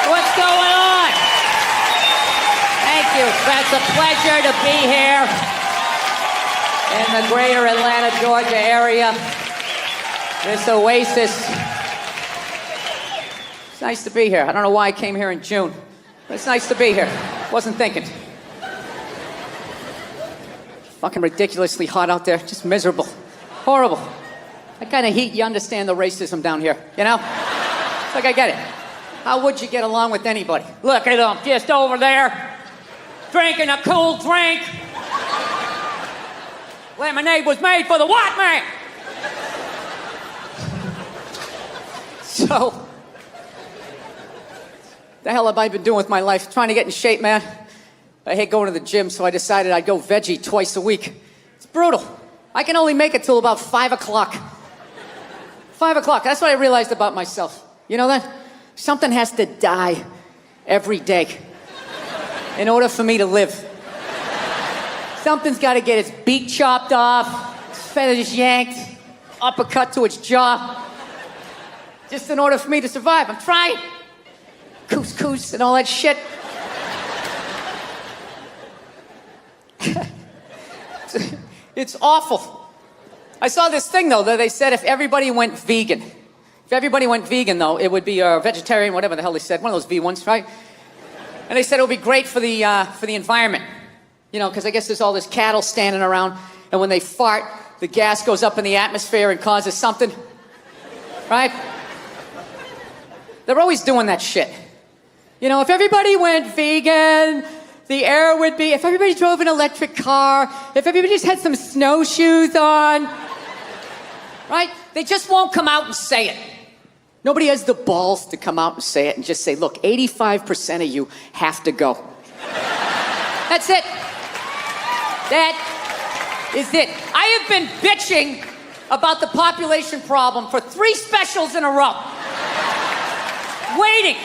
What's going on? Thank you. It's a pleasure to be here in the greater Atlanta, Georgia area. This oasis. It's nice to be here. I don't know why I came here in June, but it's nice to be here. Wasn't thinking. Fucking ridiculously hot out there. Just miserable. Horrible. That kind of heat, you understand the racism down here, you know? It's like I get it. How would you get along with anybody? Look at them, just over there, drinking a cool drink. Lemonade was made for the white man. So, the hell have I been doing with my life? Trying to get in shape, man. I hate going to the gym, so I decided I'd go veggie twice a week. It's brutal. I can only make it till about 5 o'clock. 5 o'clock, that's what I realized about myself. You know that? Something has to die every day in order for me to live. Something's got to get its beak chopped off, its feathers yanked, uppercut to its jaw, just in order for me to survive. I'm trying. Couscous and all that shit. It's awful. I saw this thing, though, that they said if everybody went vegan. If everybody went vegan, though, it would be vegetarian, whatever the hell they said. One of those V ones, right? And they said it would be great for the environment. You know, because I guess there's all this cattle standing around, and when they fart, the gas goes up in the atmosphere and causes something. Right? They're always doing that shit. You know, if everybody went vegan, the air would be... If everybody drove an electric car, if everybody just had some snowshoes on... Right? They just won't come out and say it. Nobody has the balls to come out and say it and just say, look, 85% of you have to go. That's it. That is it. I have been bitching about the population problem for 3 specials in a row. Waiting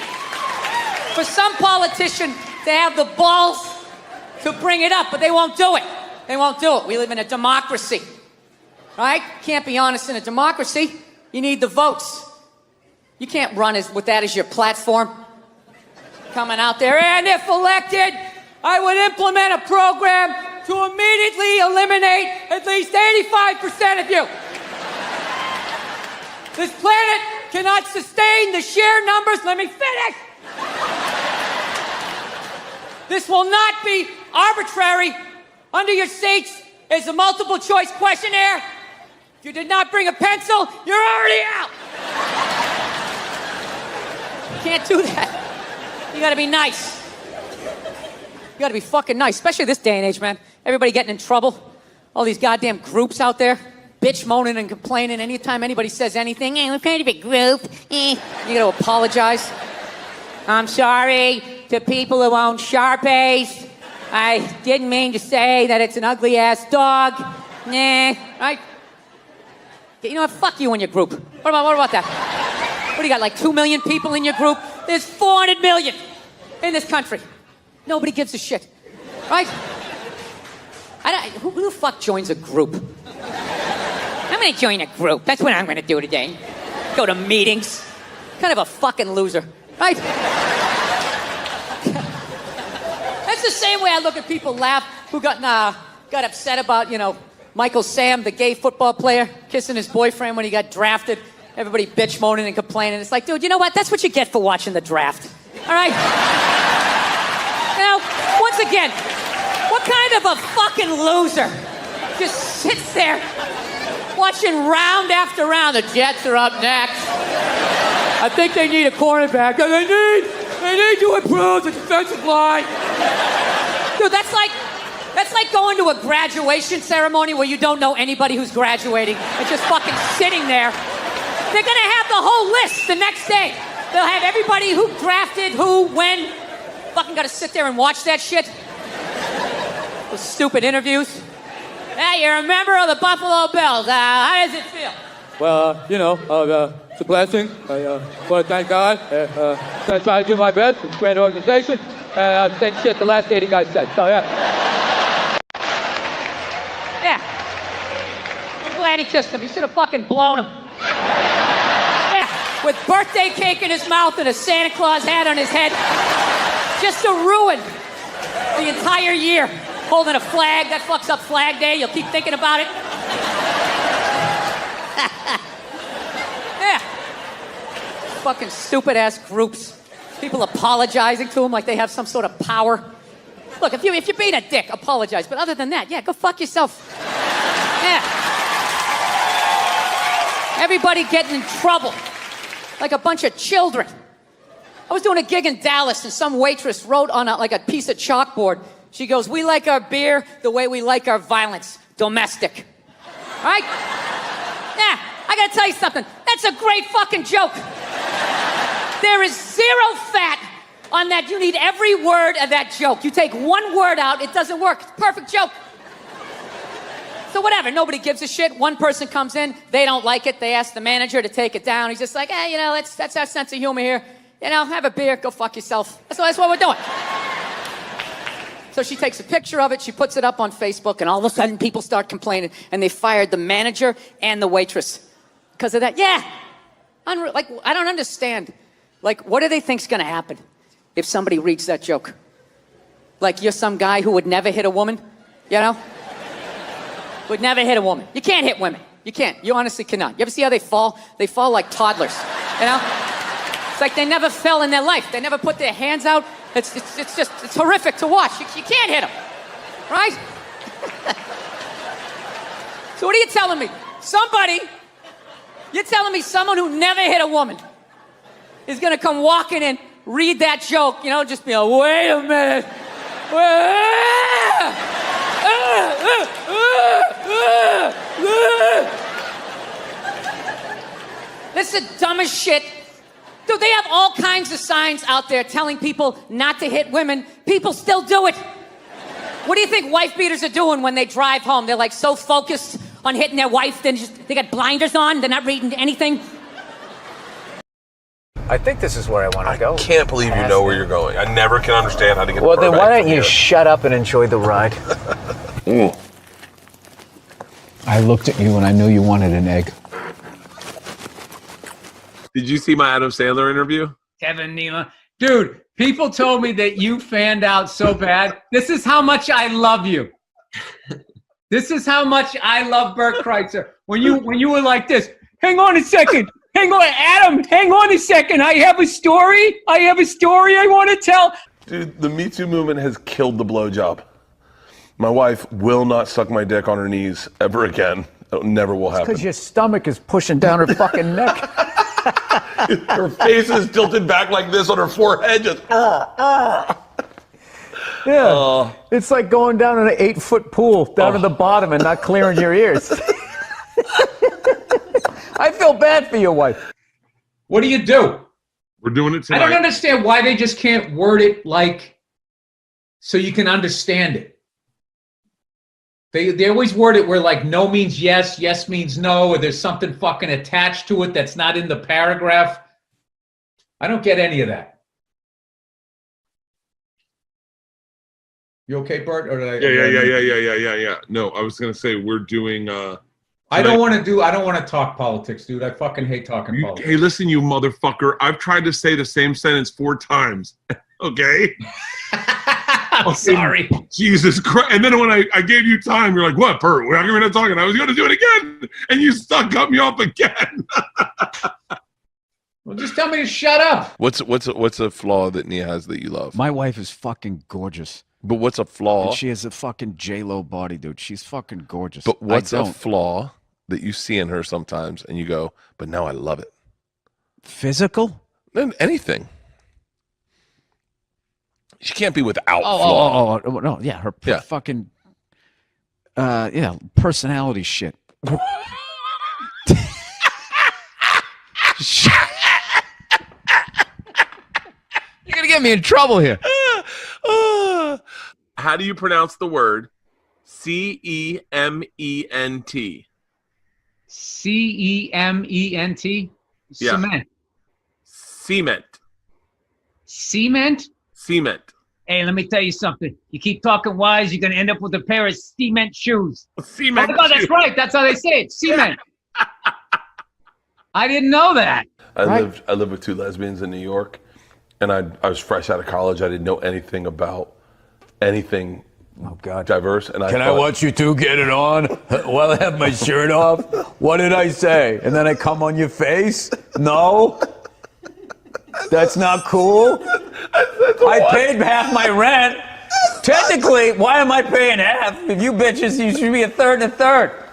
for some politician to have the balls to bring it up, but they won't do it. They won't do it. We live in a democracy, right? Can't be honest in a democracy. You need the votes. You can't run with that as your platform. Coming out there, and if elected, I would implement a program to immediately eliminate at least 85% of you. This planet cannot sustain the sheer numbers. Let me finish. This will not be arbitrary. Under your seats is a multiple choice questionnaire. If you did not bring a pencil, you're already out. You can't do that. You gotta be nice. You gotta be fucking nice, especially this day and age, man. Everybody getting in trouble. All these goddamn groups out there, bitch moaning and complaining. Anytime anybody says anything, hey, we're kind of a group. You gotta apologize. I'm sorry to people who own Sharpies. I didn't mean to say that it's an ugly-ass dog. Right? You know what? Fuck you and your group. What about that? What do you got, like 2 million people in your group? There's 400 million in this country. Nobody gives a shit. Right? Who the fuck joins a group? I'm gonna join a group. That's what I'm gonna do today. Go to meetings. Kind of a fucking loser. Right? That's the same way I look at people laugh who got upset about, you know, Michael Sam, the gay football player, kissing his boyfriend when he got drafted. Everybody bitch moaning and complaining. It's like, dude, you know what? That's what you get for watching the draft. All right? Now, once again, what kind of a fucking loser just sits there watching round after round? The Jets are up next. I think they need a cornerback. They need to improve the defensive line. Dude, that's like going to a graduation ceremony where you don't know anybody who's graduating and just fucking sitting there. They're gonna have the whole list the next day. They'll have everybody who drafted, who, when. Fucking gotta sit there and watch that shit. Those stupid interviews. Hey, you're a member of the Buffalo Bills. How does it feel? Well, you know, it's a blessing. I want to thank God. I'm trying to do my best. It's a great organization. And same shit the last 80 guys said. So, yeah. Yeah. I'm glad he kissed him. He should have fucking blown him. Yeah. with birthday cake in his mouth and a Santa Claus hat on his head, just to ruin the entire year. Holding a flag, that fucks up Flag Day. You'll keep thinking about it. Yeah. Fucking stupid ass groups. People apologizing to them like they have some sort of power. Look, if you're being a dick, apologize. But other than that, yeah, go fuck yourself. Yeah. Everybody getting in trouble like a bunch of children. I was doing a gig in Dallas and some waitress wrote on a piece of chalkboard. She goes, "We like our beer the way we like our violence, domestic." All right? Yeah, I gotta tell you something. That's a great fucking joke. There is zero fat on that. You need every word of that joke. You take one word out, it doesn't work. It's a perfect joke. So whatever, nobody gives a shit. One person comes in, they don't like it. They ask the manager to take it down. He's just like, hey, that's our sense of humor here. Have a beer, go fuck yourself. That's what we're doing. So she takes a picture of it, she puts it up on Facebook, and all of a sudden people start complaining, and they fired the manager and the waitress because of that. Yeah. I don't understand. What do they think's gonna happen if somebody reads that joke? You're some guy who would never hit a woman, Would never hit a woman. You can't hit women. You can't. You honestly cannot. You ever see how they fall? They fall like toddlers, It's like they never fell in their life. They never put their hands out. It's horrific to watch. You can't hit them, right? So what are you telling me? You're telling me someone who never hit a woman is gonna come walking in, read that joke, just be like, wait a minute. This is the dumbest shit. Dude, they have all kinds of signs out there telling people not to hit women. People still do it. What do you think wife beaters are doing when they drive home? They're so focused on hitting their wife, they got blinders on, they're not reading anything. I think this is where I want to go. I can't believe you know where you're going. I never can understand how to get Well, then why don't you shut up and enjoy the ride? I looked at you and I knew you wanted an egg. Did you see my Adam Sandler interview? Kevin Nealon. Dude, people told me that you fanned out so bad. This is how much I love you. This is how much I love Bert Kreischer. When you were like this, hang on a second. Hang on, Adam, hang on a second. I have a story I want to tell. Dude, the Me Too movement has killed the blowjob. My wife will not suck my dick on her knees ever again. It never will happen. Because your stomach is pushing down her fucking neck. Her face is tilted back like this on her forehead. Just, Yeah. It's like going down in an 8-foot pool down to the bottom and not clearing your ears. I feel bad for your wife. What do you do? We're doing it tonight. I don't understand why they just can't word it so you can understand it. They always word it where no means yes, yes means no, or there's something fucking attached to it that's not in the paragraph. I don't get any of that. You okay, Bert? Or did I? Yeah. No, I was gonna say we're doing. I don't want to talk politics, dude. I fucking hate talking politics. Hey, listen, you motherfucker! I've tried to say the same sentence 4 times. Okay. I'm sorry. Jesus Christ. And then when I gave you time, you're like, what, Bert? We're not talking. I was going to do it again. And you cut me off again. Well, just tell me to shut up. What's a flaw that Nia has that you love? My wife is fucking gorgeous. But what's a flaw? And she has a fucking J-Lo body, dude. She's fucking gorgeous. But what's a flaw that you see in her sometimes and you go, but now I love it? Physical? Anything. She can't be without flaw. Oh, no, yeah, her fucking, personality shit. You're gonna get me in trouble here. How do you pronounce the word cement? cement? Yeah. Cement. Cement. Cement? Hey, let me tell you something. You keep talking wise, you're going to end up with a pair of cement shoes. Cement. Oh, that's right. That's how they say it. Cement. I didn't know that. I lived with two lesbians in New York, and I was fresh out of college. I didn't know anything about anything diverse. And Can I watch you two get it on while I have my shirt off? What did I say? And then I come on your face? No? That's not cool? I paid half my rent. Technically, why am I paying half? If you bitches, you should be a third and a third.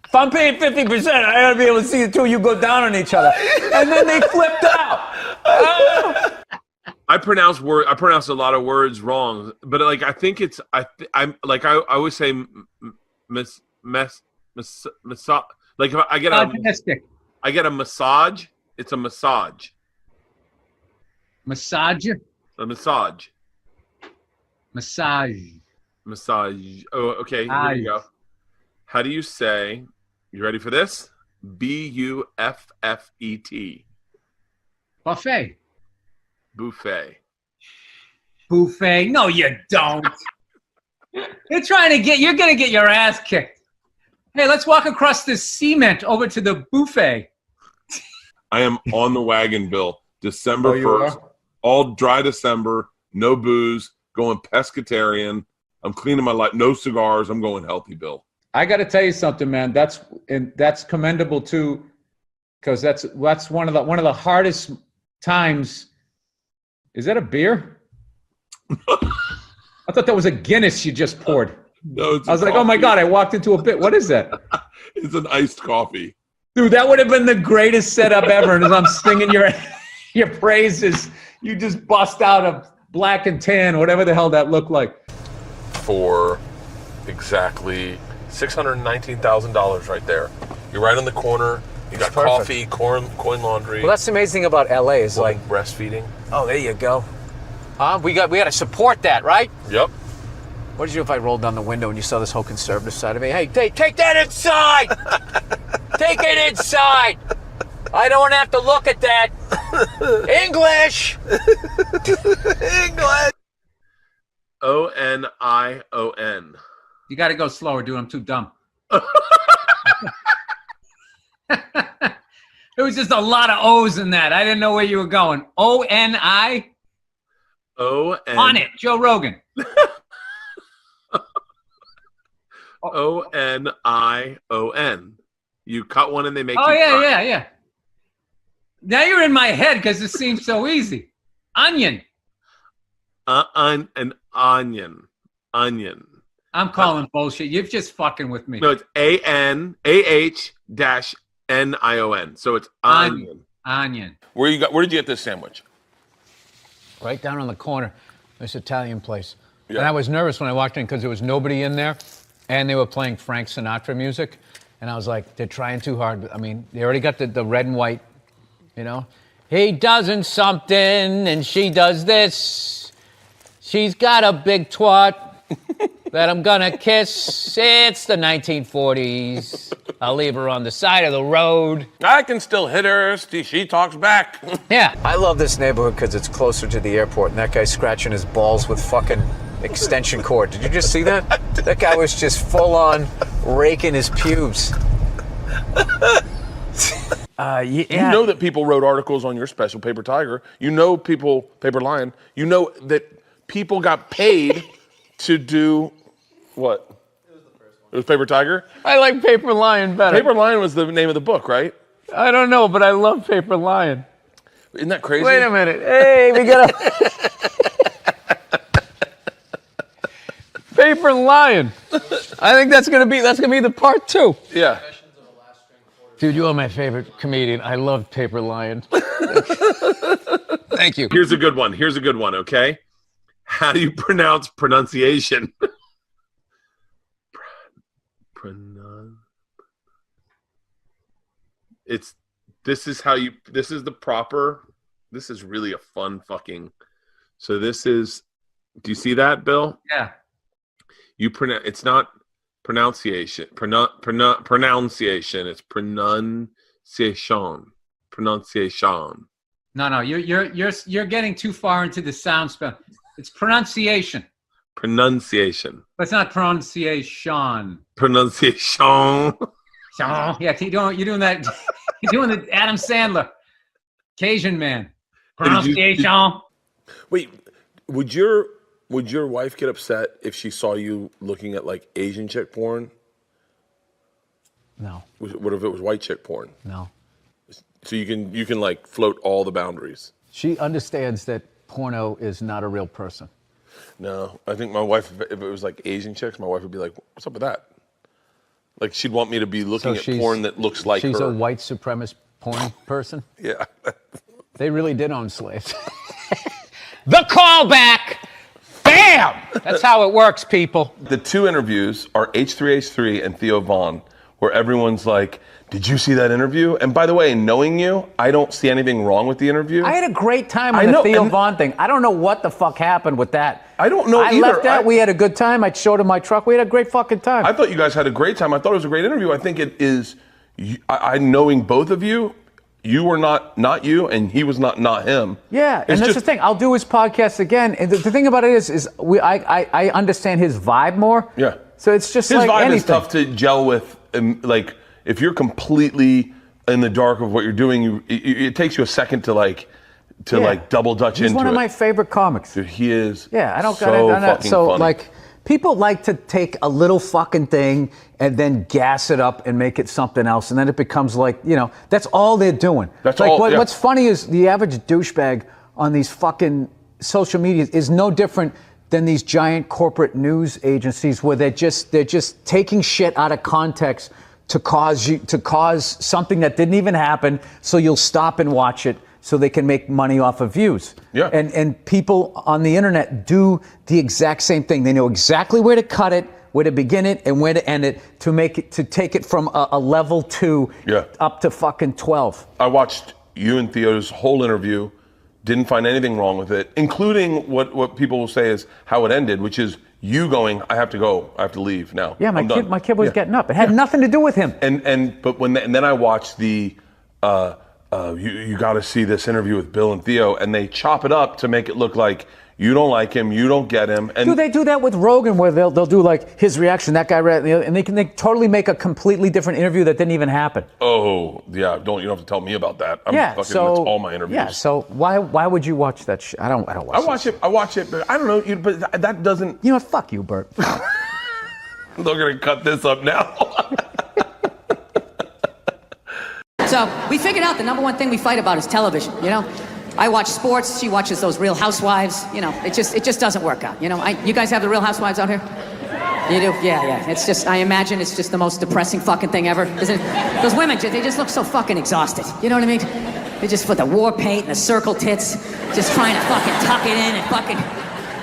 If I'm paying 50%, I gotta be able to see the two of you go down on each other. And then they flipped out. I pronounce a lot of words wrong, but like I think it's I always say massage. Like if I get a massage. It's a massage. Massage. A massage. Massage. Massage. Oh, okay. Here we go. How do you say? You ready for this? Buffet. Buffet. Buffet. Buffet. No, you don't. You're gonna get your ass kicked. Hey, let's walk across this cement over to the buffet. I am on the wagon, Bill. December 1st. All dry December. No booze. Going pescatarian. I'm cleaning my life. No cigars. I'm going healthy, Bill. I got to tell you something, man. That's commendable too, because that's one of the hardest times. Is that a beer? I thought that was a Guinness you just poured. No, it's I was like, oh my God, I walked into a bit. What is that? It's an iced coffee. Dude, that would have been the greatest setup ever. And as I'm singing your praises, you just bust out a black and tan, whatever the hell that looked like. For exactly $619,000 right there. You're right on the corner. You got coffee, coin laundry. Well, that's the amazing thing about LA is like breastfeeding. Oh, there you go. We got to support that, right? Yep. What did you do if I rolled down the window and you saw this whole conservative side of me? Hey, take that inside! Take it inside! I don't have to look at that. English! English! ONION. You got to go slower, dude. I'm too dumb. There was just a lot of O's in that. I didn't know where you were going. ONI? On it, Joe Rogan. ONION. You cut one and they make you yeah. Now you're in my head because it seems so easy. Onion. An onion. I'm calling bullshit. You're just fucking with me. No, it's ANAH-NION. So it's onion. Onion. Where did you get this sandwich? Right down on the corner, this Italian place. Yeah. And I was nervous when I walked in because there was nobody in there, and they were playing Frank Sinatra music. And I was like, they're trying too hard. I mean, they already got the red and white, you know? He doesn't something, and she does this. She's got a big twat that I'm gonna kiss. It's the 1940s. I'll leave her on the side of the road. I can still hit her. She talks back. Yeah. I love this neighborhood because it's closer to the airport, and that guy's scratching his balls with fucking extension cord. Did you just see that? That guy was just full on raking his pubes. Yeah. You know that people wrote articles on your special, Paper Tiger. You know Paper Lion. You know that people got paid to do what? It was Paper Tiger? I like Paper Lion better. Paper Lion was the name of the book, right? I don't know, but I love Paper Lion. Isn't that crazy? Wait a minute. Hey, we got a Paper Lion. I think that's gonna be the part 2. Yeah. Dude, you are my favorite comedian. I love Paper Lion. Thank you. Here's a good one, okay? How do you pronounce pronunciation? This is really a fun fucking. So this is, do you see that, Bill? Yeah. It's not pronunciation. Pronunciation. It's pronunciation. Pronunciation. No, you're getting too far into the sound spell. It's pronunciation. Pronunciation. But it's not pronunciation. Pronunciation. Sean. Yeah, you're doing that. You're doing the Adam Sandler, Cajun man. Pronunciation. Wait, would your wife get upset if she saw you looking at like Asian chick porn? No. What if it was white chick porn? No. So you can like float all the boundaries. She understands that porno is not a real person. No, I think my wife, if it was like Asian chicks, my wife would be like, "What's up with that?" Like she'd want me to be looking at porn that looks like she's her. a white supremacist porn person. Yeah. They really did own slaves. The callback! Bam! That's how it works, people. The two interviews are H3H3 and Theo Vaughn, where everyone's like, "Did you see that interview?" And by the way, knowing you, I don't see anything wrong with the interview. I had a great time on the Theo Vaughn thing. I don't know what the fuck happened with that. I don't know either. I left that. We had a good time. I showed him my truck. We had a great fucking time. I thought you guys had a great time. I thought it was a great interview. I think it is, I knowing both of you, you were not you, and he was not him. Yeah, and that's the thing. I'll do his podcast again. And the thing about it is I understand his vibe more. Yeah. So it's just his like vibe anything. is tough to gel with. Like if you're completely in the dark of what you're doing, it takes you a second to like double dutch into it. He's one of my favorite comics. Dude, he is. Yeah, I don't got so it. fucking So funny. like, people like to take a little fucking thing and then gas it up and make it something else, and then it becomes like, that's all they're doing. That's like, all. What's funny is the average douchebag on these fucking social media is no different than these giant corporate news agencies where they're just taking shit out of context to cause something that didn't even happen, so you'll stop and watch it so they can make money off of views. Yeah. And people on the internet do the exact same thing. They know exactly where to cut it, where to begin it, and where to end it to take it from a level 2 up to fucking 12. I watched you and Theo's whole interview, didn't find anything wrong with it, including what people will say is how it ended, which is you going, "I have to go, I have to leave now." Yeah, my kid was getting up. It had nothing to do with him. And then I watched the you got to see this interview with Bill and Theo, and they chop it up to make it look like you don't like him, you don't get him. And do they do that with Rogan, where they'll do like his reaction, that guy, and they totally make a completely different interview that didn't even happen. Oh yeah, you don't have to tell me about that. That's all my interviews. Yeah, so why would you watch that shit? I don't watch I watch it, but I don't know. But that doesn't. You know what? Fuck you, Bert. They're gonna cut this up now. So we figured out the number one thing we fight about is television, I watch sports, she watches those Real Housewives, it just doesn't work out, you guys have the Real Housewives out here? You do? Yeah. It's just, I imagine it's just the most depressing fucking thing ever, isn't it? Those women, they just look so fucking exhausted, you know what I mean? They just put the war paint and the circle tits, just trying to fucking tuck it in and fucking,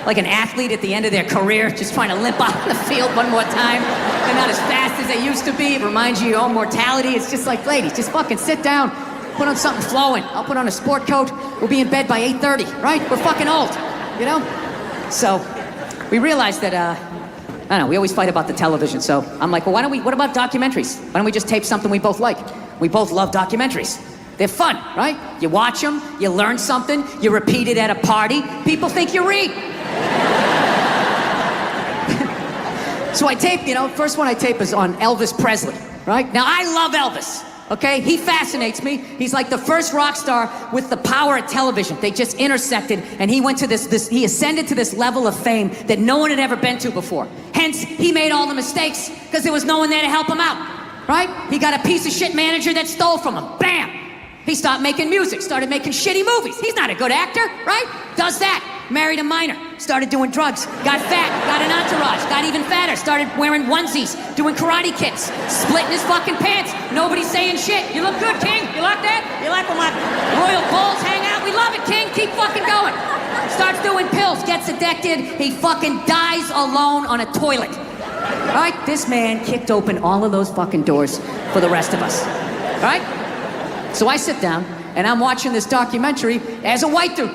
like an athlete at the end of their career, just trying to limp out on the field one more time. They're not as fast as they used to be. It reminds you of your own mortality. It's just like, ladies, just fucking sit down. Put on something flowing. I'll put on a sport coat. We'll be in bed by 8:30, right? We're fucking old, So we realized that, I don't know, we always fight about the television. So I'm like, well, what about documentaries? Why don't we just tape something we both like? We both love documentaries. They're fun, right? You watch them, you learn something, you repeat it at a party. People think you read. So I tape, first one I tape is on Elvis Presley, right? Now I love Elvis, okay? He fascinates me. He's like the first rock star with the power of television. They just intersected, and he went to he ascended to this level of fame that no one had ever been to before. Hence, he made all the mistakes because there was no one there to help him out, right? He got a piece of shit manager that stole from him. Bam! He stopped making music, started making shitty movies. He's not a good actor, right? Does that. Married a minor, started doing drugs, got fat, got an entourage, got even fatter, started wearing onesies, doing karate kicks, splitting his fucking pants. Nobody's saying shit. You look good, King. You like that? You like when my royal balls hang out? We love it, King. Keep fucking going. Starts doing pills, gets addicted. He fucking dies alone on a toilet. Right? This man kicked open all of those fucking doors for the rest of us. Right? So I sit down and I'm watching this documentary as a white dude,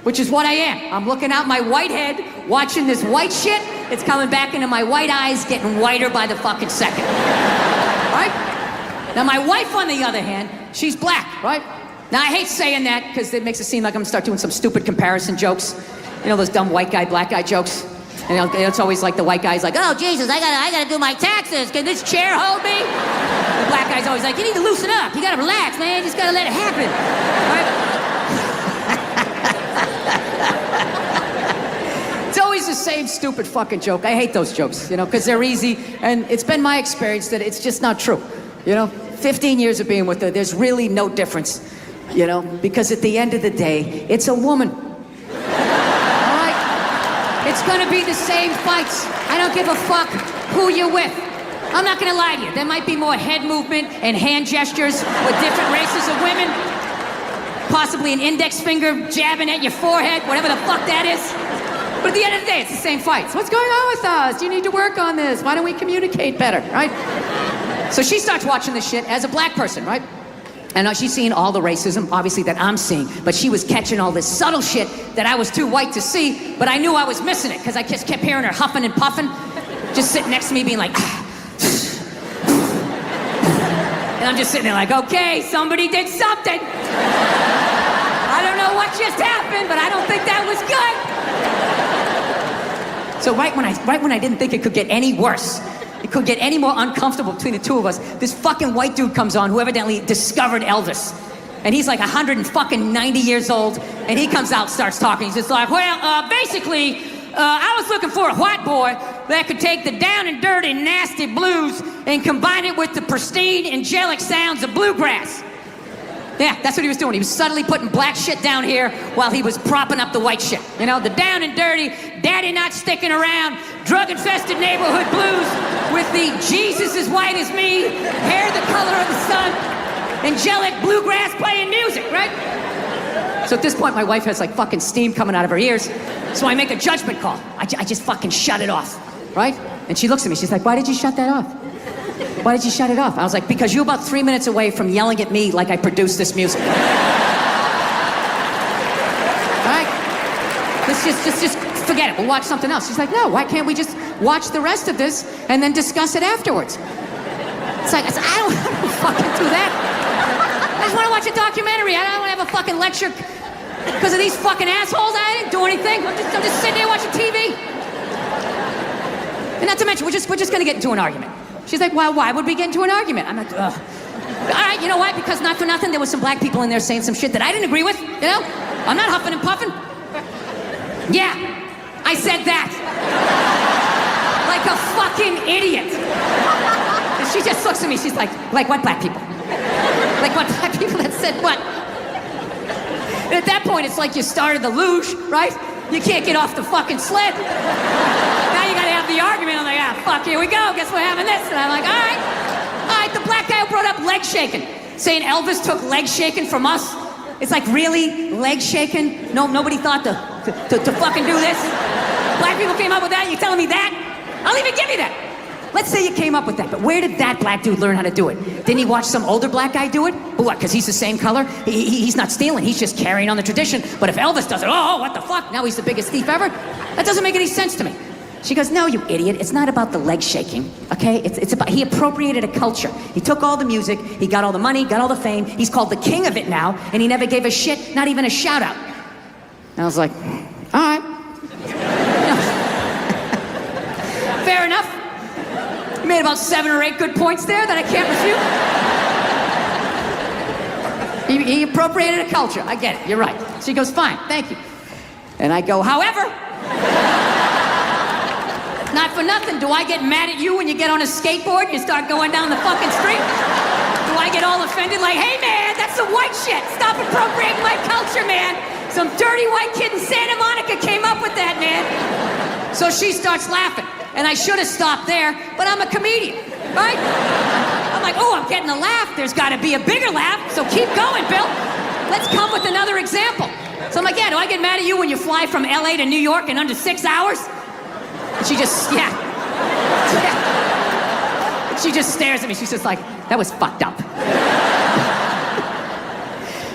which is what I am. I'm looking out my white head, watching this white shit. It's coming back into my white eyes, getting whiter by the fucking second. Right? Now my wife, on the other hand, she's black, right? Now I hate saying that because it makes it seem like I'm gonna start doing some stupid comparison jokes. Those dumb white guy, black guy jokes. And it's always like the white guy's like, "Oh Jesus, I gotta do my taxes. Can this chair hold me?" The black guy's always like, you need to loosen up. You gotta relax, man. You just gotta let it happen. Right? It's always the same stupid fucking joke. I hate those jokes, you know, because they're easy, and it's been my experience that it's just not true. You know, 15 years of being with her, there's really no difference, you know, because at the end of the day, it's a woman. All right? It's gonna be the same fights. I don't give a fuck who you're with. I'm not gonna lie to you. There might be more head movement and hand gestures with different races of women. Possibly an index finger jabbing at your forehead, whatever the fuck that is. But at the end of the day, it's the same fights. What's going on with us? You need to work on this. Why don't we communicate better, right? So she starts watching this shit as a black person, right? And she's seeing all the racism, obviously, that I'm seeing, but she was catching all this subtle shit that I was too white to see, but I knew I was missing it, because I just kept hearing her huffing and puffing, just sitting next to me being like, and I'm just sitting there like, okay, somebody did something. I don't know what just happened, but I don't think that was good. So right when I didn't think it could get any worse, it could get any more uncomfortable between the two of us, this fucking white dude comes on who evidently discovered Elvis. And he's like 190 years old, and he comes out, starts talking. He's just like, well, basically, I was looking for a white boy that could take the down and dirty, nasty blues and combine it with the pristine, angelic sounds of bluegrass. Yeah, that's what he was doing. He was subtly putting black shit down here while he was propping up the white shit. You know, the down and dirty, daddy not sticking around, drug-infested neighborhood blues with the Jesus as white as me, hair the color of the sun, angelic bluegrass playing music, right? So at this point, my wife has like fucking steam coming out of her ears. So I make a judgment call. I just fucking shut it off, right? And she looks at me, she's like, why did you shut that off? Why did you shut it off? I was like, because you're about 3 minutes away from yelling at me like I produced this music. All right? Let's just forget it. We'll watch something else. She's like, no, why can't we just watch the rest of this and then discuss it afterwards? It's like, I don't fucking do that. I just want to watch a documentary. I don't want to have a fucking lecture because of these fucking assholes. I didn't do anything. I'm just sitting there watching TV. And not to mention, we're just going to get into an argument. She's like, well, why would we get into an argument? I'm like, ugh. All right, you know what? Because not for nothing, there was some black people in there saying some shit that I didn't agree with, you know? I'm not huffing and puffing. Yeah, I said that. Like a fucking idiot. And she just looks at me, she's like what black people? Like what black people that said what? And at that point, it's like you started the luge, right? You can't get off the fucking sled. Now you gotta have the argument. I'm like, fuck, here we go. Guess we're having this. And I'm like, all right, the black guy who brought up leg shaking, saying Elvis took leg shaking from us. It's like, really? Leg shaking? No, nobody thought to fucking do this? Black people came up with that? You telling me that? I'll even give you that. Let's say you came up with that, but where did that black dude learn how to do it? Didn't he watch some older black guy do it? But what, because he's the same color? He's not stealing, he's just carrying on the tradition. But if Elvis does it, oh, what the fuck? Now he's the biggest thief ever? That doesn't make any sense to me. She goes, no, you idiot, it's not about the leg shaking, okay? It's about, he appropriated a culture. He took all the music, he got all the money, got all the fame, he's called the king of it now, and he never gave a shit, not even a shout out. And I was like, all right. Fair enough. You made about 7 or 8 good points there that I can't refute. He appropriated a culture. I get it. You're right. She goes, fine, thank you. And I go, however, not for nothing, do I get mad at you when you get on a skateboard and you start going down the fucking street? Do I get all offended like, hey man, that's some white shit. Stop appropriating my culture, man. Some dirty white kid in Santa Monica came up with that, man. So she starts laughing. And I should have stopped there, but I'm a comedian, right? I'm like, oh, I'm getting a laugh. There's got to be a bigger laugh, so keep going, Bill. Let's come with another example. So I'm like, yeah, do I get mad at you when you fly from LA to New York in under 6 hours? And she just, yeah. And she just stares at me. She's just like, that was fucked up.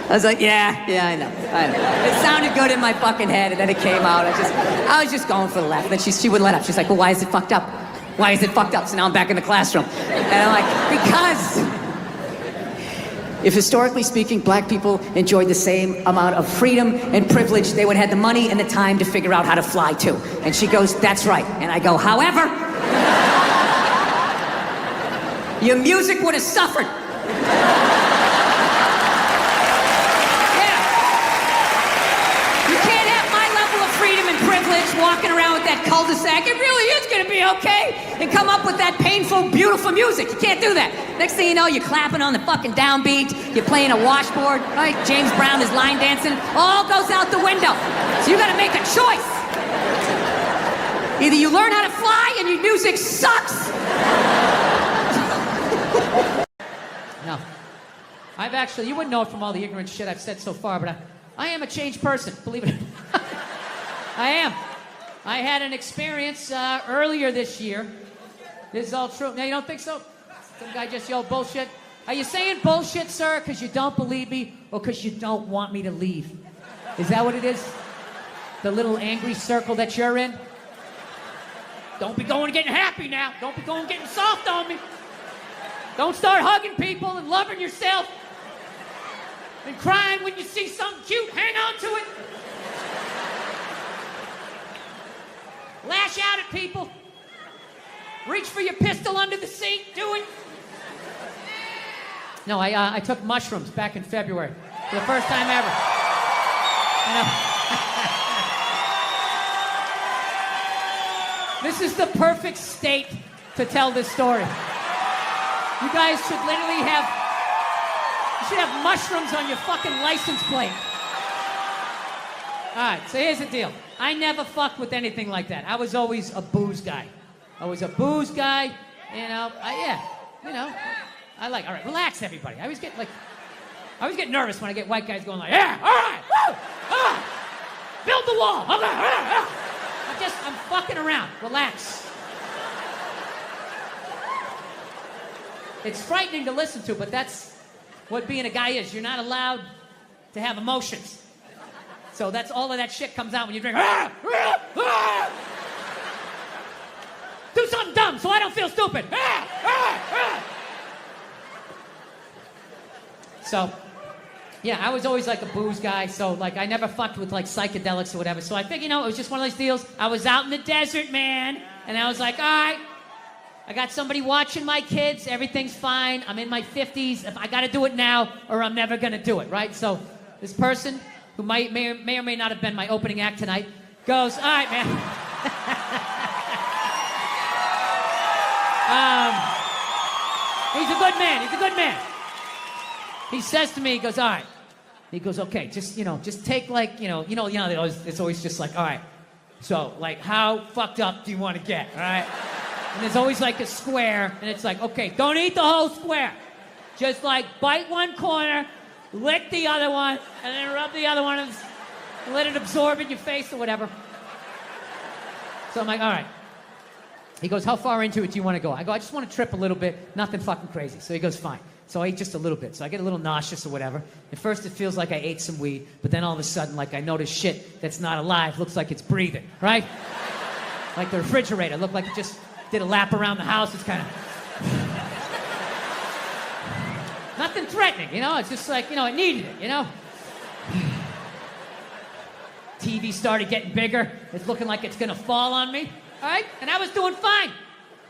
I was like, yeah, I know. It sounded good in my fucking head, and then it came out. I was just going for the laugh. And then she wouldn't let up. She's like, well, why is it fucked up? Why is it fucked up? So now I'm back in the classroom. And I'm like, because if historically speaking, black people enjoyed the same amount of freedom and privilege, they would have had the money and the time to figure out how to fly too. And she goes, that's right. And I go, however, your music would have suffered. Yeah. You can't have my level of freedom and privilege walking around with that cul-de-sac. It really is going to be okay. And come up with that painful, beautiful music. You can't do that. Next thing you know, you're clapping on the fucking downbeat. You're playing a washboard, right? James Brown is line dancing. All goes out the window. So you got to make a choice. Either you learn how to fly and your music sucks. No. I've actually, you wouldn't know it from all the ignorant shit I've said so far, but I am a changed person, believe it or not. I am. I had an experience earlier this year. This is all true. Now, you don't think so? Some guy just yelled bullshit. Are you saying bullshit, sir, because you don't believe me or because you don't want me to leave? Is that what it is? The little angry circle that you're in? Don't be going and getting happy now. Don't be going and getting soft on me. Don't start hugging people and loving yourself and crying when you see something cute. Hang on to it. Lash out at people. Reach for your pistol under the seat. Do it. No, I took mushrooms back in February for the first time ever. You know? This is the perfect state to tell this story. You guys should literally have mushrooms on your fucking license plate. All right, so here's the deal. I never fucked with anything like that. I was always a booze guy. I was a booze guy, you know. All right, relax, everybody. I always get nervous when I get white guys going like, yeah, all right, woo, all right, build the wall, okay, yeah. I'm fucking around. Relax. It's frightening to listen to, but that's what being a guy is. You're not allowed to have emotions. So that's all of that shit comes out when you drink. Do something dumb so I don't feel stupid. So, yeah, I was always like a booze guy, so like I never fucked with like psychedelics or whatever. So I figured, it was just one of those deals. I was out in the desert, man, and I was like, all right, I got somebody watching my kids. Everything's fine. I'm in my 50s. If I got to do it now, or I'm never gonna do it, right? So this person who may or may not have been my opening act tonight goes, all right, man. He's a good man. He's a good man. He says to me, he goes, all right. He goes, okay, just take like, it's always just like, all right. So, like, how fucked up do you want to get, all right? And there's always like a square, and it's like, okay, don't eat the whole square. Just like bite one corner, lick the other one, and then rub the other one and let it absorb in your face or whatever. So I'm like, all right. He goes, how far into it do you want to go? I go, I just want to trip a little bit, nothing fucking crazy. So he goes, fine. So I ate just a little bit. So I get a little nauseous or whatever. At first it feels like I ate some weed, but then all of a sudden, like I notice shit that's not alive, looks like it's breathing, right? Like the refrigerator, looked like it just did a lap around the house. It's kind of... nothing threatening, It's just like, it needed it, TV started getting bigger. It's looking like it's gonna fall on me, all right? And I was doing fine.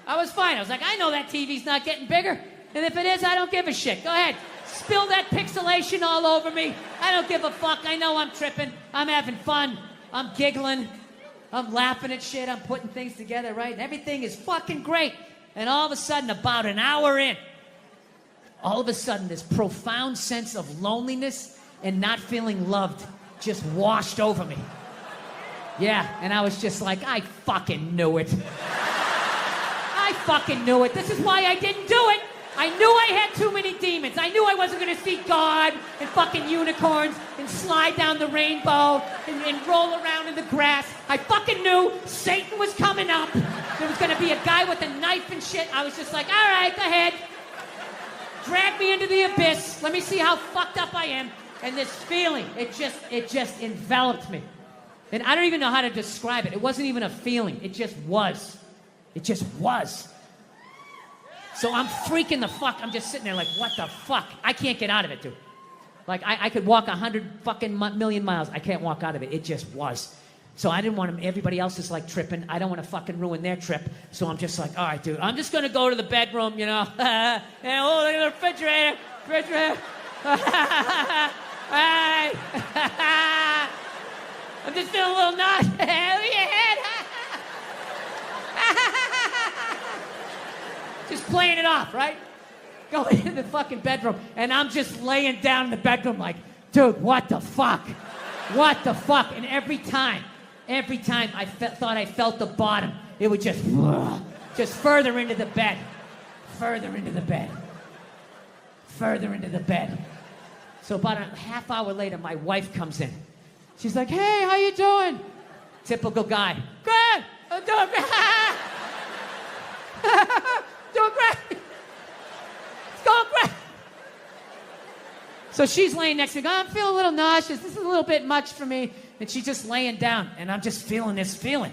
I was like, I know that TV's not getting bigger. And if it is, I don't give a shit. Go ahead. Spill that pixelation all over me. I don't give a fuck. I know I'm tripping. I'm having fun. I'm giggling. I'm laughing at shit. I'm putting things together, right? And everything is fucking great. And all of a sudden, about an hour in, all of a sudden, this profound sense of loneliness and not feeling loved just washed over me. Yeah, and I was just like, I fucking knew it. I fucking knew it. This is why I didn't do it. I knew I had too many demons. I knew I wasn't going to see God and fucking unicorns and slide down the rainbow and roll around in the grass. I fucking knew Satan was coming up. There was going to be a guy with a knife and shit. I was just like, all right, go ahead. Drag me into the abyss. Let me see how fucked up I am. And this feeling, it just enveloped me. And I don't even know how to describe it. It wasn't even a feeling. It just was. It just was. So I'm freaking the fuck. I'm just sitting there like, what the fuck? I can't get out of it, dude. Like, I could walk 100 fucking million miles. I can't walk out of it. It just was. So I didn't want everybody else is like tripping. I don't want to fucking ruin their trip. So I'm just like, all right, dude, I'm just going to go to the bedroom, you know. And oh, look at the refrigerator. Hey. I'm just doing a little nod. Look at your head. Just playing it off, right? Going into the fucking bedroom, and I'm just laying down in the bedroom like, dude, what the fuck? What the fuck? And every time I thought I felt the bottom, it would just further into the bed. Further into the bed. Further into the bed. So about a half hour later, my wife comes in. She's like, hey, how you doing? Typical guy. Good. I'm doing great. Doing great. It's going great. So she's laying next to me. I'm feeling a little nauseous. This is a little bit much for me. And she's just laying down. And I'm just feeling this feeling.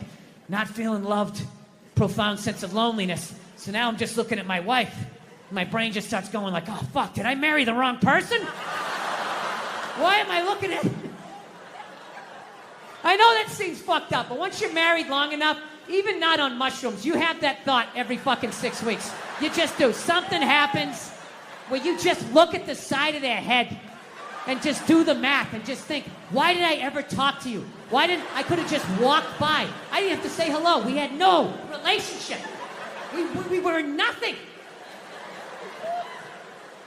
Not feeling loved. Profound sense of loneliness. So now I'm just looking at my wife. My brain just starts going like, oh, fuck, did I marry the wrong person? Why am I looking at... I know that seems fucked up, but once you're married long enough, even not on mushrooms, you have that thought every fucking 6 weeks. You just do. Something happens where you just look at the side of their head and just do the math and just think, why did I ever talk to you? I could have just walked by. I didn't have to say hello. We had no relationship. We were nothing.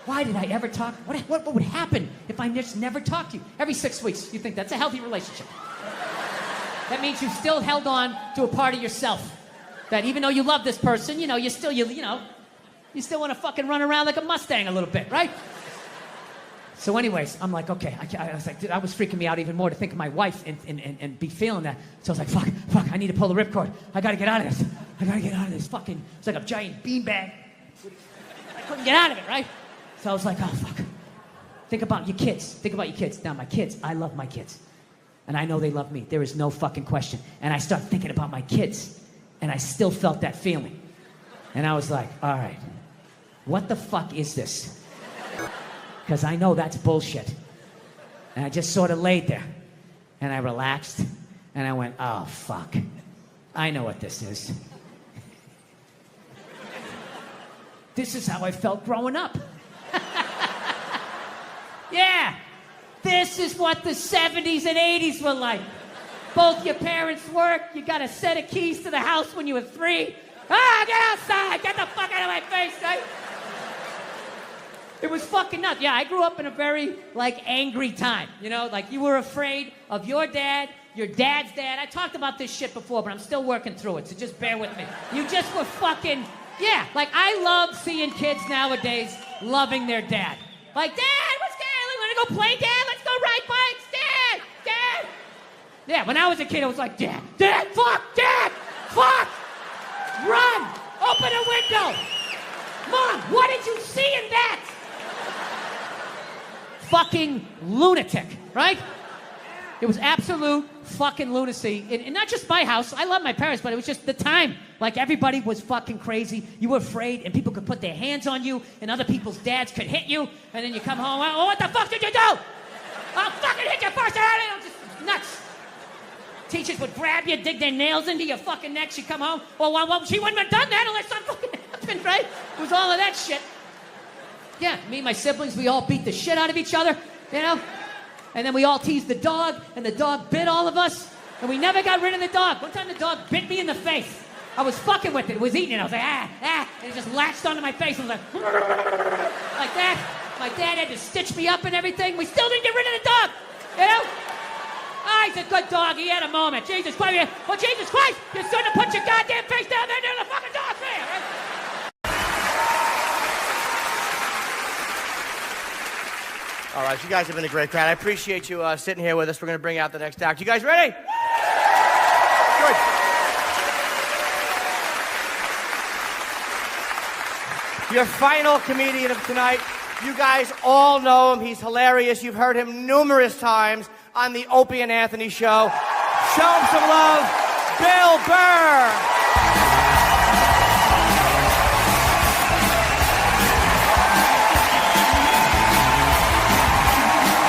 Why did I ever talk? What would happen if I just never talked to you? Every 6 weeks, you think that's a healthy relationship. That means you still held on to a part of yourself. That even though you love this person, you still want to fucking run around like a Mustang a little bit, right? So anyways, I'm like, okay. I was like, dude, I was freaking me out even more to think of my wife and be feeling that. So I was like, fuck, I need to pull the ripcord. I got to get out of this. I got to get out of this fucking, it's like a giant beanbag. I couldn't get out of it, right? So I was like, oh, fuck. Think about your kids. Now, my kids, I love my kids. And I know they love me. There is no fucking question. And I start thinking about my kids. And I still felt that feeling. And I was like, all right, what the fuck is this? Because I know that's bullshit. And I just sort of laid there. And I relaxed. And I went, oh, fuck. I know what this is. This is how I felt growing up. Yeah. This is what the 70s and 80s were like. Both your parents work. You got a set of keys to the house when you were 3. Get outside. Get the fuck out of my face, right? It was fucking nuts. Yeah, I grew up in a very, angry time. You were afraid of your dad, your dad's dad. I talked about this shit before, but I'm still working through it, so just bear with me. You just were fucking... Yeah, I love seeing kids nowadays loving their dad. Like, Dad, what's Dad? Want to go play, Dad? Let's go ride bikes, Dad! Yeah, when I was a kid, I was like, Dad, fuck, run, open a window. Mom, what did you see in that? Fucking lunatic, right? It was absolute fucking lunacy. And not just my house. I love my parents, but it was just the time. Everybody was fucking crazy. You were afraid, and people could put their hands on you, and other people's dads could hit you, and then you come home, oh, what the fuck did you do? I'll fucking hit you first. Just nuts. Teachers would grab you, dig their nails into your fucking necks. You come home. Well, she wouldn't have done that unless something fucking happened, right? It was all of that shit. Yeah, me and my siblings, we all beat the shit out of each other, And then we all teased the dog, and the dog bit all of us, and we never got rid of the dog. One time the dog bit me in the face. I was fucking with it. It was eating it. I was like, and it just latched onto my face. I was like that. My dad had to stitch me up and everything. We still didn't get rid of the dog, he's a good dog. He had a moment. Jesus Christ. Well, Jesus Christ, you shouldn't have put your goddamn face down there near the fucking dog there, right? All right, you guys have been a great crowd. I appreciate you sitting here with us. We're going to bring out the next act. You guys ready? Good. Your final comedian of tonight. You guys all know him. He's hilarious. You've heard him numerous times on the Opie and Anthony show. Show him some love. Bill Burr.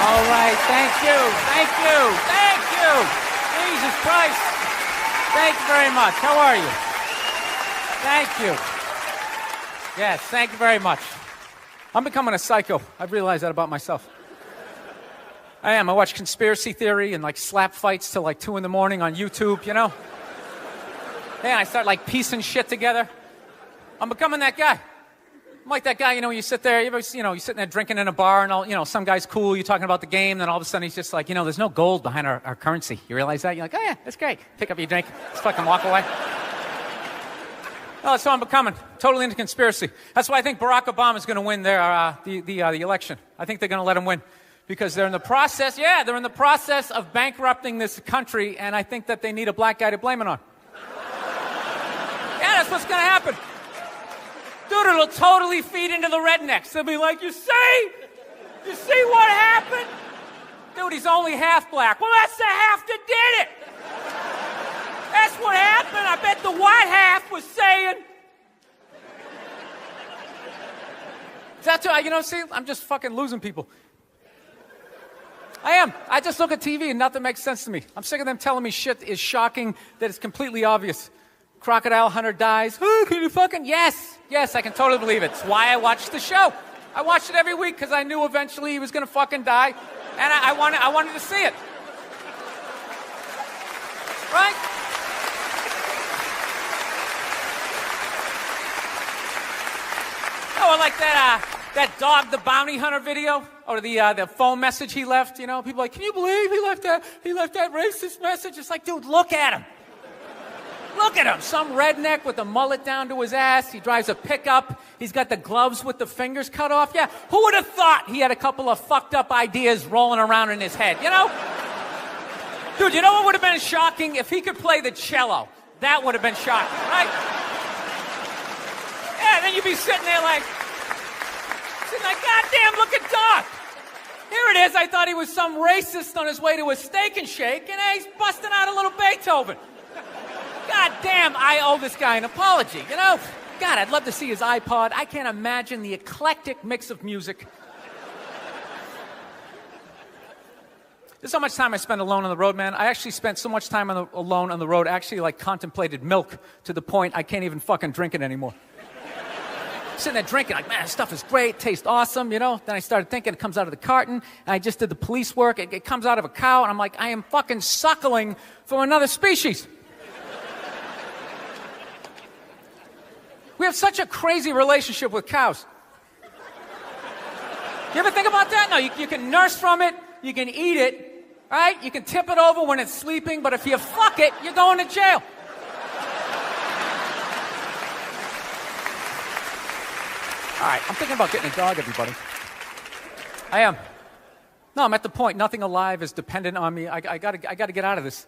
All right, thank you. Jesus Price. Thank you very much. How are you? Thank you. Yes, thank you very much. I'm becoming a psycho. I've realized that about myself. I am. I watch conspiracy theory and like slap fights till like 2 a.m. on YouTube, you know? Yeah, I start like piecing shit together. I'm becoming that guy. I'm like that guy, you know, you sit there, you're sitting there drinking in a bar and all, you know, some guy's cool, you're talking about the game, then all of a sudden he's just like, you know, there's no gold behind our currency. You realize that? You're like, oh yeah, that's great. Pick up your drink, just fucking walk away. Oh, that's what I'm becoming. Totally into conspiracy. That's why I think Barack Obama is going to win the election. I think they're going to let him win because they're in the process. Yeah, they're in the process of bankrupting this country, and I think that they need a black guy to blame it on. Yeah, that's what's going to happen. Dude, it'll totally feed into the rednecks. They'll be like, you see what happened? Dude, he's only half black. Well, that's the half that did it. That's what happened. I bet the white half was saying. That's what, you know, see, I'm just fucking losing people. I am. I just look at TV and nothing makes sense to me. I'm sick of them telling me shit is shocking that is completely obvious. Crocodile hunter dies. Oh, can you fucking? Yes, I can totally believe it. It's why I watched the show. I watched it every week because I knew eventually he was going to fucking die, and I wanted to see it. Right? Oh, I like that dog, the bounty hunter video, or the phone message he left. You know, people are like, can you believe he left that racist message? It's like, dude, look at him. Look at him. Some redneck with a mullet down to his ass. He drives a pickup. He's got the gloves with the fingers cut off. Yeah, who would have thought he had a couple of fucked up ideas rolling around in his head, you know? Dude, you know what would have been shocking? If he could play the cello. That would have been shocking, right? Yeah, then you'd be sitting there like, goddamn, look at Doc. Here it is. I thought he was some racist on his way to a steak and shake, and he's busting out a little Beethoven. God damn, I owe this guy an apology, you know? God, I'd love to see his iPod. I can't imagine the eclectic mix of music. There's so much time I spend alone on the road, man. I actually spent so much time alone on the road, I actually like contemplated milk to the point I can't even fucking drink it anymore. Sitting there drinking, like, man, this stuff is great, tastes awesome, you know? Then I started thinking it comes out of the carton, and I just did the police work. It comes out of a cow, and I'm like, I am fucking suckling from another species. We have such a crazy relationship with cows. You ever think about that? No, you can nurse from it, you can eat it, right? You can tip it over when it's sleeping, but if you fuck it, you're going to jail. All right, I'm thinking about getting a dog, everybody. I am. No, I'm at the point. Nothing alive is dependent on me. I gotta get out of this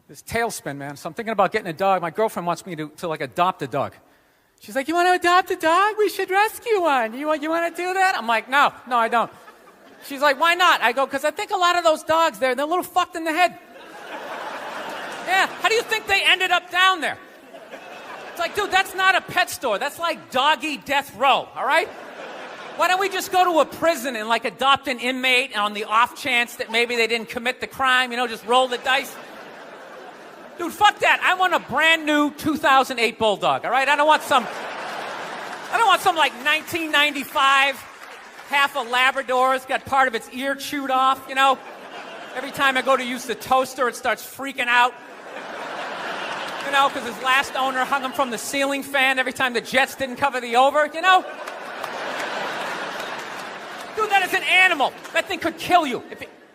tailspin, man. So I'm thinking about getting a dog. My girlfriend wants me to like adopt a dog. She's like, you want to adopt a dog? We should rescue one. You want to do that? I'm like, no, I don't. She's like, why not? I go, because I think a lot of those dogs they're a little fucked in the head. Yeah, how do you think they ended up down there? It's like, dude, that's not a pet store. That's like doggy death row, all right? Why don't we just go to a prison and like adopt an inmate on the off chance that maybe they didn't commit the crime, you know, just roll the dice? Dude, fuck that. I want a brand new 2008 Bulldog, all right? I don't want some like 1995, half a Labrador. It's got part of its ear chewed off, you know? Every time I go to use the toaster, it starts freaking out. You know, because his last owner hung him from the ceiling fan every time the Jets didn't cover the over, you know? Dude, that is an animal. That thing could kill you.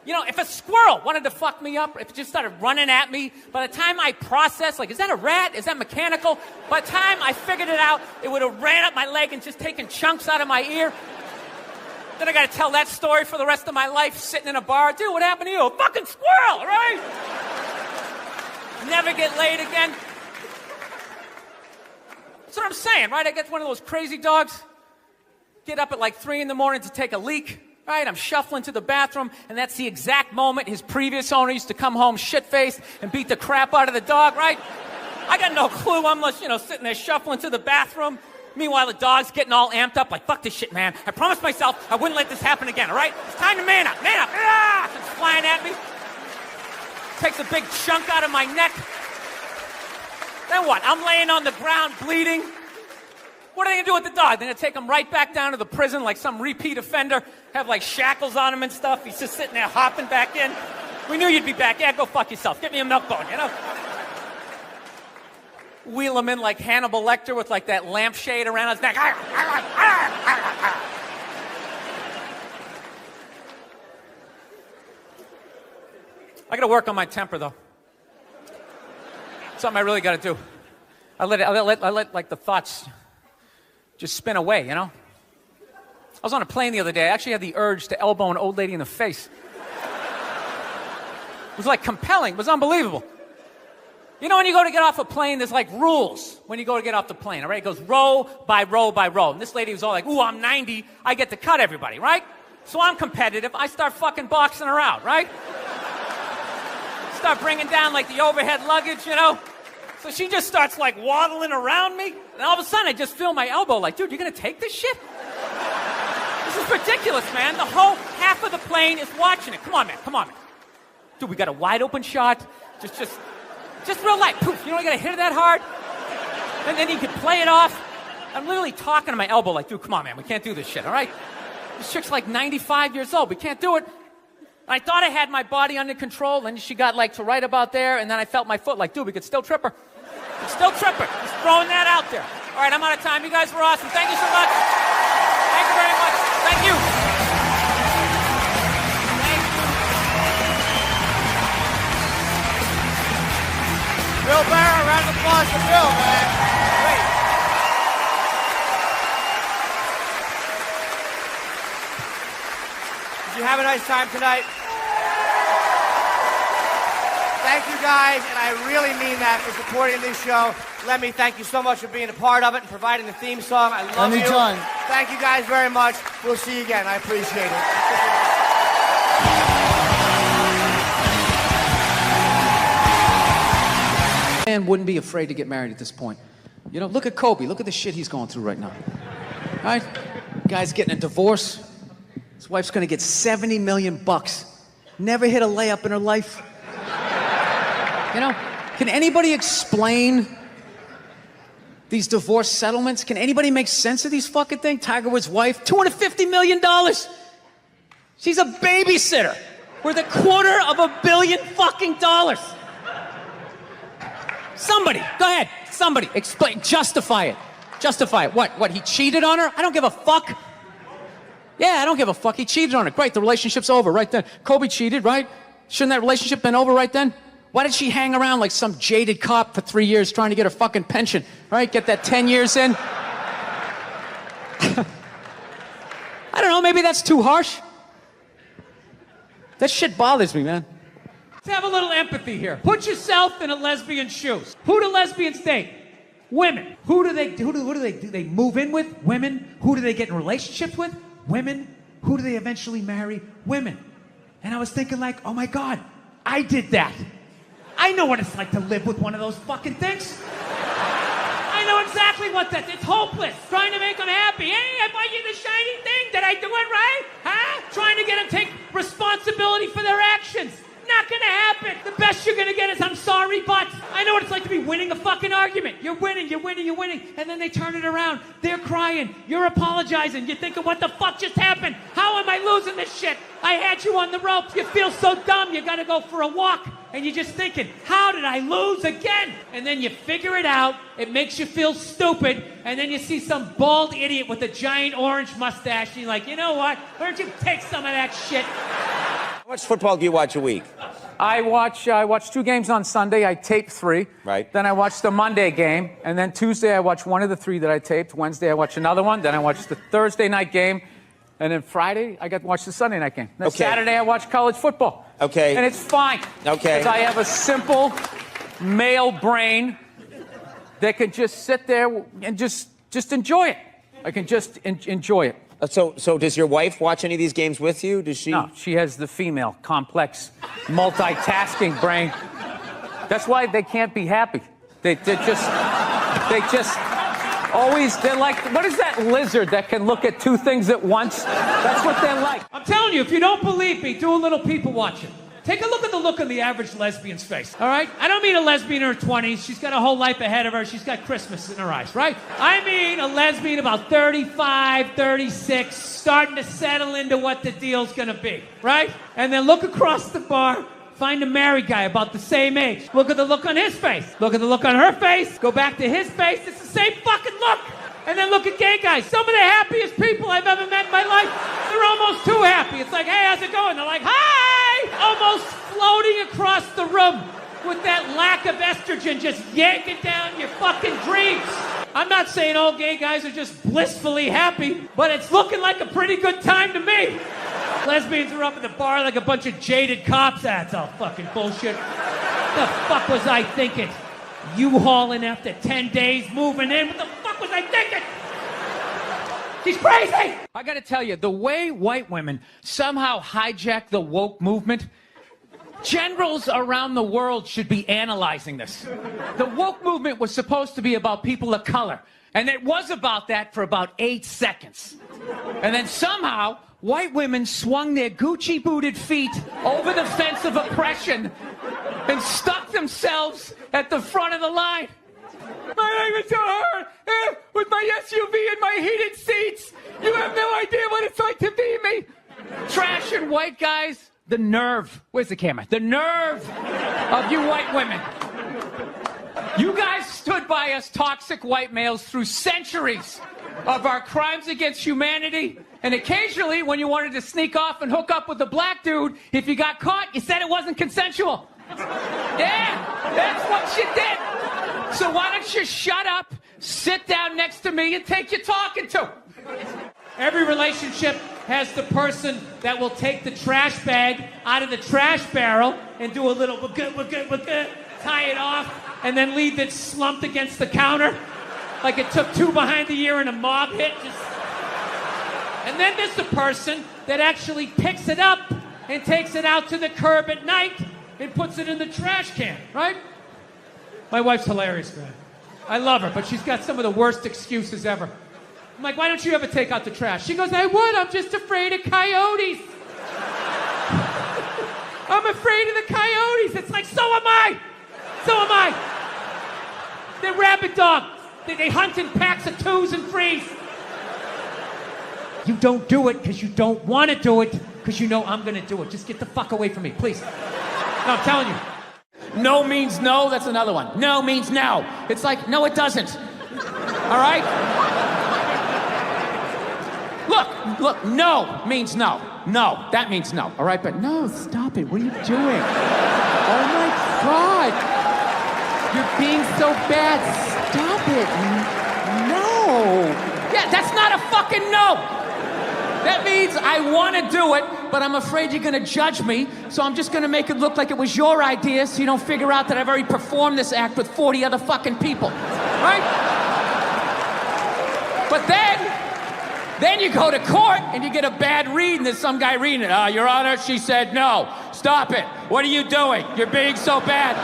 If a squirrel wanted to fuck me up, if it just started running at me, by the time I processed, like, is that a rat? Is that mechanical? By the time I figured it out, it would have ran up my leg and just taken chunks out of my ear. Then I got to tell that story for the rest of my life, sitting in a bar. Dude, what happened to you? A fucking squirrel, right? Never get laid again. That's what I'm saying, right? I get one of those crazy dogs, get up at like 3 a.m. to take a leak. Right, I'm shuffling to the bathroom, and that's the exact moment his previous owner used to come home shit-faced and beat the crap out of the dog, right? I got no clue. I'm just, sitting there shuffling to the bathroom. Meanwhile, the dog's getting all amped up, like, fuck this shit, man. I promised myself I wouldn't let this happen again, all right? It's time to man up, man up. Ah! It's flying at me. takes a big chunk out of my neck. Then what? I'm laying on the ground bleeding. What are they gonna do with the dog? They're gonna take him right back down to the prison like some repeat offender, have like shackles on him and stuff. He's just sitting there hopping back in. We knew you'd be back. Yeah, go fuck yourself. Get me a milk bone, you know? Wheel him in like Hannibal Lecter with like that lampshade around his neck. I gotta work on my temper though. Something I really gotta do. I let like the thoughts just spin away, you know? I was on a plane the other day. I actually had the urge to elbow an old lady in the face. It was like compelling. It was unbelievable. You know when you go to get off a plane, there's like rules when you go to get off the plane, all right? It goes row by row by row. And this lady was all like, ooh, I'm 90. I get to cut everybody, right? So I'm competitive. I start fucking boxing her out, right? Start bringing down like the overhead luggage, you know? So she just starts like waddling around me. And all of a sudden I just feel my elbow like, dude, you're gonna take this shit? This is ridiculous, man. The whole half of the plane is watching it. Come on, man. Dude, we got a wide open shot. Just real light. Poof. You don't gotta hit it that hard. And then you can play it off. I'm literally talking to my elbow like, dude, come on, man. We can't do this shit, all right? This chick's like 95 years old. We can't do it. I thought I had my body under control, and she got like to right about there, and then I felt my foot like, dude, we could still trip her. Just throwing that out there. All right, I'm out of time. You guys were awesome. Thank you so much. Thank you very much. Thank you. Bill Burr, round of applause for Bill, man. Great. Did you have a nice time tonight? Thank you guys, and I really mean that for supporting this show. Let me thank you so much for being a part of it and providing the theme song. I love you. Anytime. Thank you guys very much. We'll see you again. I appreciate it. Man wouldn't be afraid to get married at this point. You know, look at Kobe. Look at the shit he's going through right now. All right? Guy's getting a divorce. His wife's gonna get $70 million. Never hit a layup in her life. You know, can anybody explain these divorce settlements? Can anybody make sense of these fucking things? Tiger Woods' wife, $250 million. She's a babysitter worth $250 million fucking dollars. Somebody, go ahead. Somebody, explain, justify it. Justify it. What, he cheated on her? I don't give a fuck. Yeah, I don't give a fuck. He cheated on her. Great, the relationship's over right then. Kobe cheated, right? Shouldn't that relationship been over right then? Why did she hang around like some jaded cop for 3 years trying to get her fucking pension? Right, get that 10 years in? I don't know, maybe that's too harsh. That shit bothers me, man. Let's have a little empathy here. Put yourself in a lesbian's shoes. Who do lesbians date? Women. Who do they move in with? Women. Who do they get in relationships with? Women. Who do they eventually marry? Women. And I was thinking like, oh my God, I did that. I know what it's like to live with one of those fucking things. I know exactly what that is. It's hopeless. Trying to make them happy. Hey, I bought you the shiny thing. Did I do it right? Huh? Trying to get them to take responsibility for their actions. Not gonna happen. The best you're gonna get is I'm sorry, but I know what it's like to be winning a fucking argument. You're winning. And then they turn it around. They're crying. You're apologizing. You're thinking, what the fuck just happened? How am I losing this shit? I had you on the ropes. You feel so dumb. You gotta go for a walk. And you're just thinking, how did I lose again? And then you figure it out. It makes you feel stupid. And then you see some bald idiot with a giant orange mustache. And you're like, you know what? Why don't you take some of that shit? How much football do you watch a week? I watch 2 games on Sunday. I tape 3. Right. Then I watch the Monday game. And then Tuesday I watch one of the 3 that I taped. Wednesday I watch another one. Then I watch the Thursday night game. And then Friday I got to watch the Sunday night game. Then Saturday I watch college football. Okay. And it's fine. Okay. Because I have a simple male brain that can just sit there and just enjoy it. I can just enjoy it. So does your wife watch any of these games with you? Does she? No, she has the female, complex, multitasking brain. That's why they can't be happy. They just always, they're like, what is that lizard that can look at 2 things at once? That's what they're like. I'm telling you, if you don't believe me, do a little people watching. Take a look at the look on the average lesbian's face, all right? I don't mean a lesbian in her 20s. She's got a whole life ahead of her. She's got Christmas in her eyes, right? I mean a lesbian about 35, 36, starting to settle into what the deal's gonna be, right? And then look across the bar, find a married guy about the same age. Look at the look on his face. Look at the look on her face. Go back to his face. It's the same fucking look. And then look at gay guys. Some of the happiest people I've ever met in my life, they're almost too happy. It's like, hey, how's it going? They're like, hi! Almost floating across the room with that lack of estrogen just yanking down your fucking dreams. I'm not saying all gay guys are just blissfully happy, but it's looking like a pretty good time to me. Lesbians are up at the bar like a bunch of jaded cops. That's all fucking bullshit. The fuck was I thinking? U-hauling after 10 days, moving in. What the fuck was I thinking? She's crazy! I gotta tell you, the way white women somehow hijack the woke movement, generals around the world should be analyzing this. The woke movement was supposed to be about people of color, and it was about that for about 8 seconds. And then somehow, white women swung their Gucci-booted feet over the fence of oppression and stuck themselves at the front of the line. My leg is so hard with my SUV and my heated seats. You have no idea what it's like to be me. Trash and white guys, the nerve. Where's the camera? The nerve of you white women. You guys stood by us toxic white males through centuries of our crimes against humanity. And occasionally, when you wanted to sneak off and hook up with a black dude, if you got caught, you said it wasn't consensual. Yeah, that's what you did. So why don't you shut up, sit down next to me, and take your talking to? Every relationship has the person that will take the trash bag out of the trash barrel and do a little we're good, tie it off, and then leave it slumped against the counter like it took 2 behind the ear and a mob hit. And then there's the person that actually picks it up and takes it out to the curb at night and puts it in the trash can, right? My wife's hilarious, man. I love her, but she's got some of the worst excuses ever. I'm like, why don't you ever take out the trash? She goes, I would, I'm just afraid of coyotes. I'm afraid of the coyotes. It's like, so am I. So am I. They're rabid dogs. They hunt in packs of 2s and 3s. You don't do it because you don't want to do it because you know I'm going to do it. Just get the fuck away from me, please. No, I'm telling you. No means no, that's another one. No means no. It's like, no, it doesn't. All right? Look, no means no. No, that means no. All right, but no, stop it. What are you doing? Oh my God. You're being so bad. Stop it. No. Yeah, that's not a fucking no. That means I want to do it, but I'm afraid you're going to judge me, so I'm just going to make it look like it was your idea so you don't figure out that I've already performed this act with 40 other fucking people. Right? But then you go to court and you get a bad read and there's some guy reading it. Your Honor, she said no. Stop it. What are you doing? You're being so bad.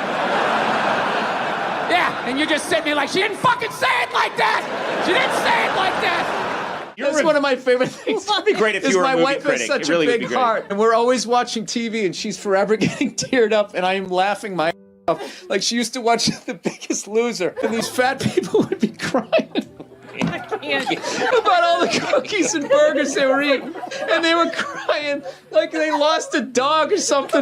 Yeah, and you're just sitting there like, she didn't fucking say it like that. She didn't say it like that. That's one of my favorite things. It'd be great if you were a movie critic. My wife has such really a big heart, and we're always watching TV, and she's forever getting teared up, and I'm laughing my off. Like she used to watch The Biggest Loser, and these fat people would be crying about all the cookies and burgers they were eating, and they were crying like they lost a dog or something.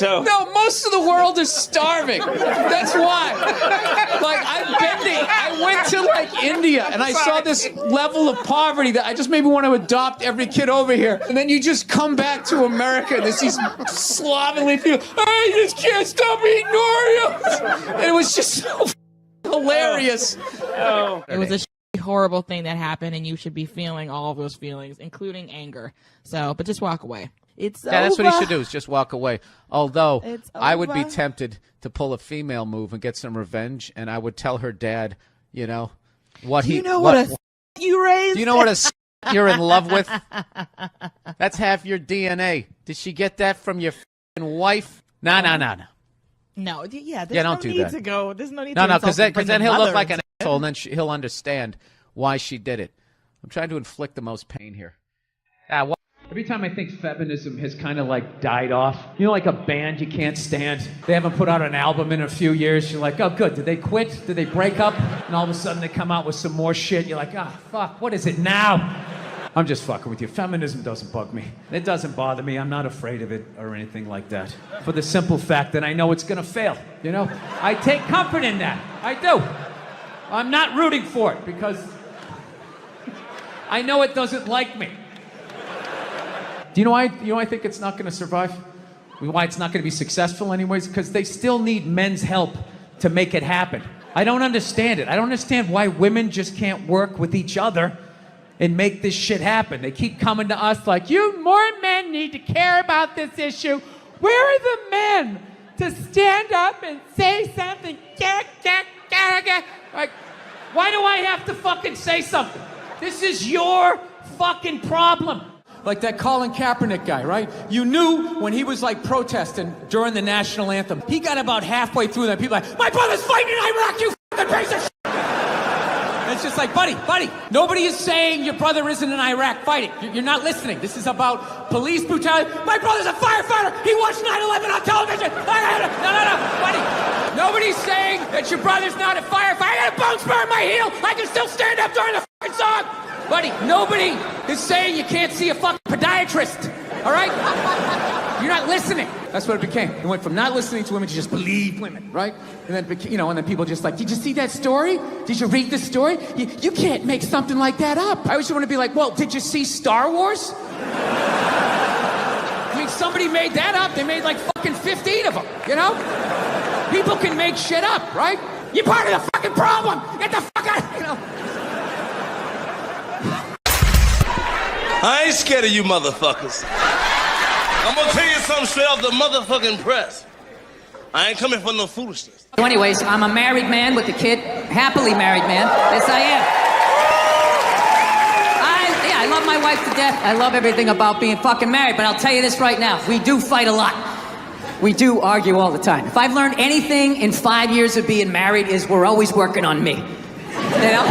No, most of the world is starving. That's why. Like I went to like India, and I saw this level of poverty that I just maybe want to adopt every kid over here. And then you just come back to America, and there's these slovenly people. I just can't stop eating Oreos. And it was just so hilarious. It was a horrible thing that happened, and you should be feeling all of those feelings, including anger. But just walk away. It's over. That's what he should do, is just walk away. Although, It's I would be over. tempted to pull a female move and get some revenge, and I would tell her dad, you know, what he... You know what you raised? Do you know what a you're in love with? That's half your DNA. Did she get that from your wife? No. No, yeah, there's Yeah, no don't do need that. to go. There's no need No, to because insult and then bring he'll the look like mother an into it. asshole, and then he'll understand why she did it. I'm trying to inflict the most pain here. Every time I think feminism has kind of like died off, you know, like a band you can't stand. They haven't put out an album in a few years. You're like, oh, good. Did they quit? Did they break up? And all of a sudden they come out with some more shit. You're like, ah, fuck, what is it now? I'm just fucking with you. Feminism doesn't bug me. It doesn't bother me. I'm not afraid of it or anything like that. For the simple fact that I know it's gonna fail, you know? I take comfort in that. I do. I'm not rooting for it because I know it doesn't like me. Do you know why? I think it's not going to survive? Why it's not going to be successful anyways? Because they still need men's help to make it happen. I don't understand it. I don't understand why women just can't work with each other and make this shit happen. They keep coming to us like, you more men need to care about this issue. Where are the men to stand up and say something? Like, why do I have to fucking say something? This is your fucking problem. Like that Colin Kaepernick guy, right? You knew when he was like protesting during the national anthem. He got about halfway through that. People like, my brother's fighting in Iraq, you fucking piece of shit. And it's just like, buddy, nobody is saying your brother isn't in Iraq fighting. You're not listening. This is about police brutality. My brother's a firefighter. He watched 9/11 on television. No, buddy. Nobody's saying that your brother's not a firefighter. I got a bone spur in my heel. I can still stand up during the fucking song. Buddy, nobody is saying you can't see a fucking podiatrist, all right? You're not listening. That's what it became. It went from not listening to women to just believe women, right? And then, and then people just like, did you see that story? Did you read the story? You can't make something like that up. I always want to be like, well, did you see Star Wars? I mean, somebody made that up. They made like fucking 15 of them, you know? People can make shit up, right? You're part of the fucking problem. Get the fuck out, you know? I ain't scared of you motherfuckers. I'm gonna tell you something straight off the motherfucking press. I ain't coming for no foolishness. So anyways, I'm a married man with a kid, happily married man. Yes, I am. I love my wife to death. I love everything about being fucking married, but I'll tell you this right now. We do fight a lot. We do argue all the time. If I've learned anything in 5 years of being married is we're always working on me. You know?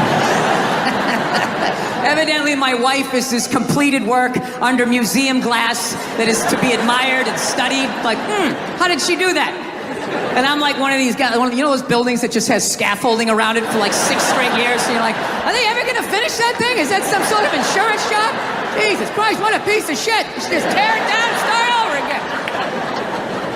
Evidently, my wife is this completed work under museum glass that is to be admired and studied. Like, how did she do that? And I'm like one of these guys, you know those buildings that just has scaffolding around it for like 6 straight years? So you're like, are they ever gonna finish that thing? Is that some sort of insurance job? Jesus Christ, what a piece of shit. You should just tear it down and start over again.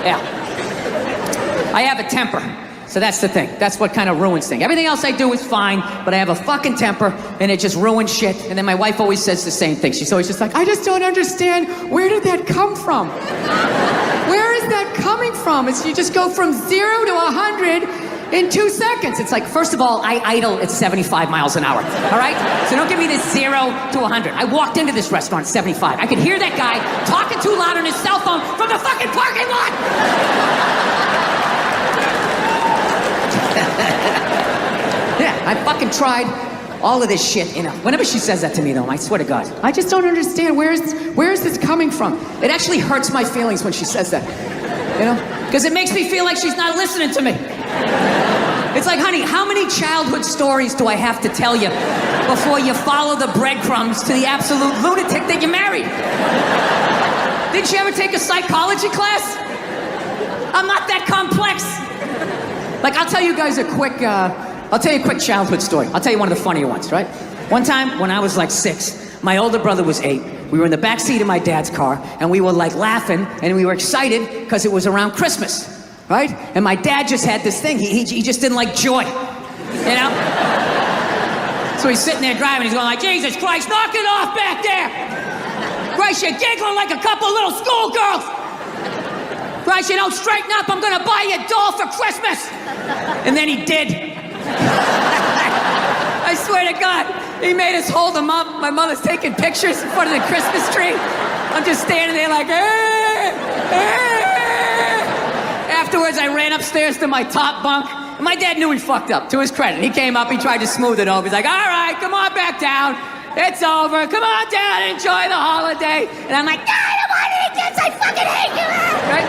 Yeah. I have a temper. So that's the thing. That's what kind of ruins things. Everything else I do is fine, but I have a fucking temper, and it just ruins shit. And then my wife always says the same thing. She's always just like, I just don't understand. Where did that come from? Where is that coming from? It's you just go from 0 to 100 in 2 seconds. It's like, first of all, I idle at 75 miles an hour, all right? So don't give me this 0 to 100. I walked into this restaurant at 75. I could hear that guy talking too loud on his cell phone from the fucking parking lot. Yeah, I fucking tried all of this shit, you know. Whenever she says that to me, though, I swear to God, I just don't understand. Where is this coming from? It actually hurts my feelings when she says that, you know? Because it makes me feel like she's not listening to me. It's like, honey, how many childhood stories do I have to tell you before you follow the breadcrumbs to the absolute lunatic that you married? Did you ever take a psychology class? I'm not that complex. Like, I'll tell you guys a quick childhood story. I'll tell you one of the funnier ones, right? One time, when I was like 6, my older brother was 8. We were in the back seat of my dad's car, and we were like laughing, and we were excited because it was around Christmas, right? And my dad just had this thing. He just didn't like joy, you know? So he's sitting there driving. He's going like, Jesus Christ, knock it off back there! Christ, you're giggling like a couple little schoolgirls! Christ, you don't straighten up, I'm gonna buy you a doll for Christmas! And then he did. I swear to God, he made us hold him up. My mother's taking pictures in front of the Christmas tree. I'm just standing there like, Afterwards, I ran upstairs to my top bunk. And my dad knew he fucked up, to his credit. He came up, he tried to smooth it over. He's like, all right, come on back down. It's over. Come on down and enjoy the holiday. And I'm like, no, I don't want to eat this. I fucking hate you. Right?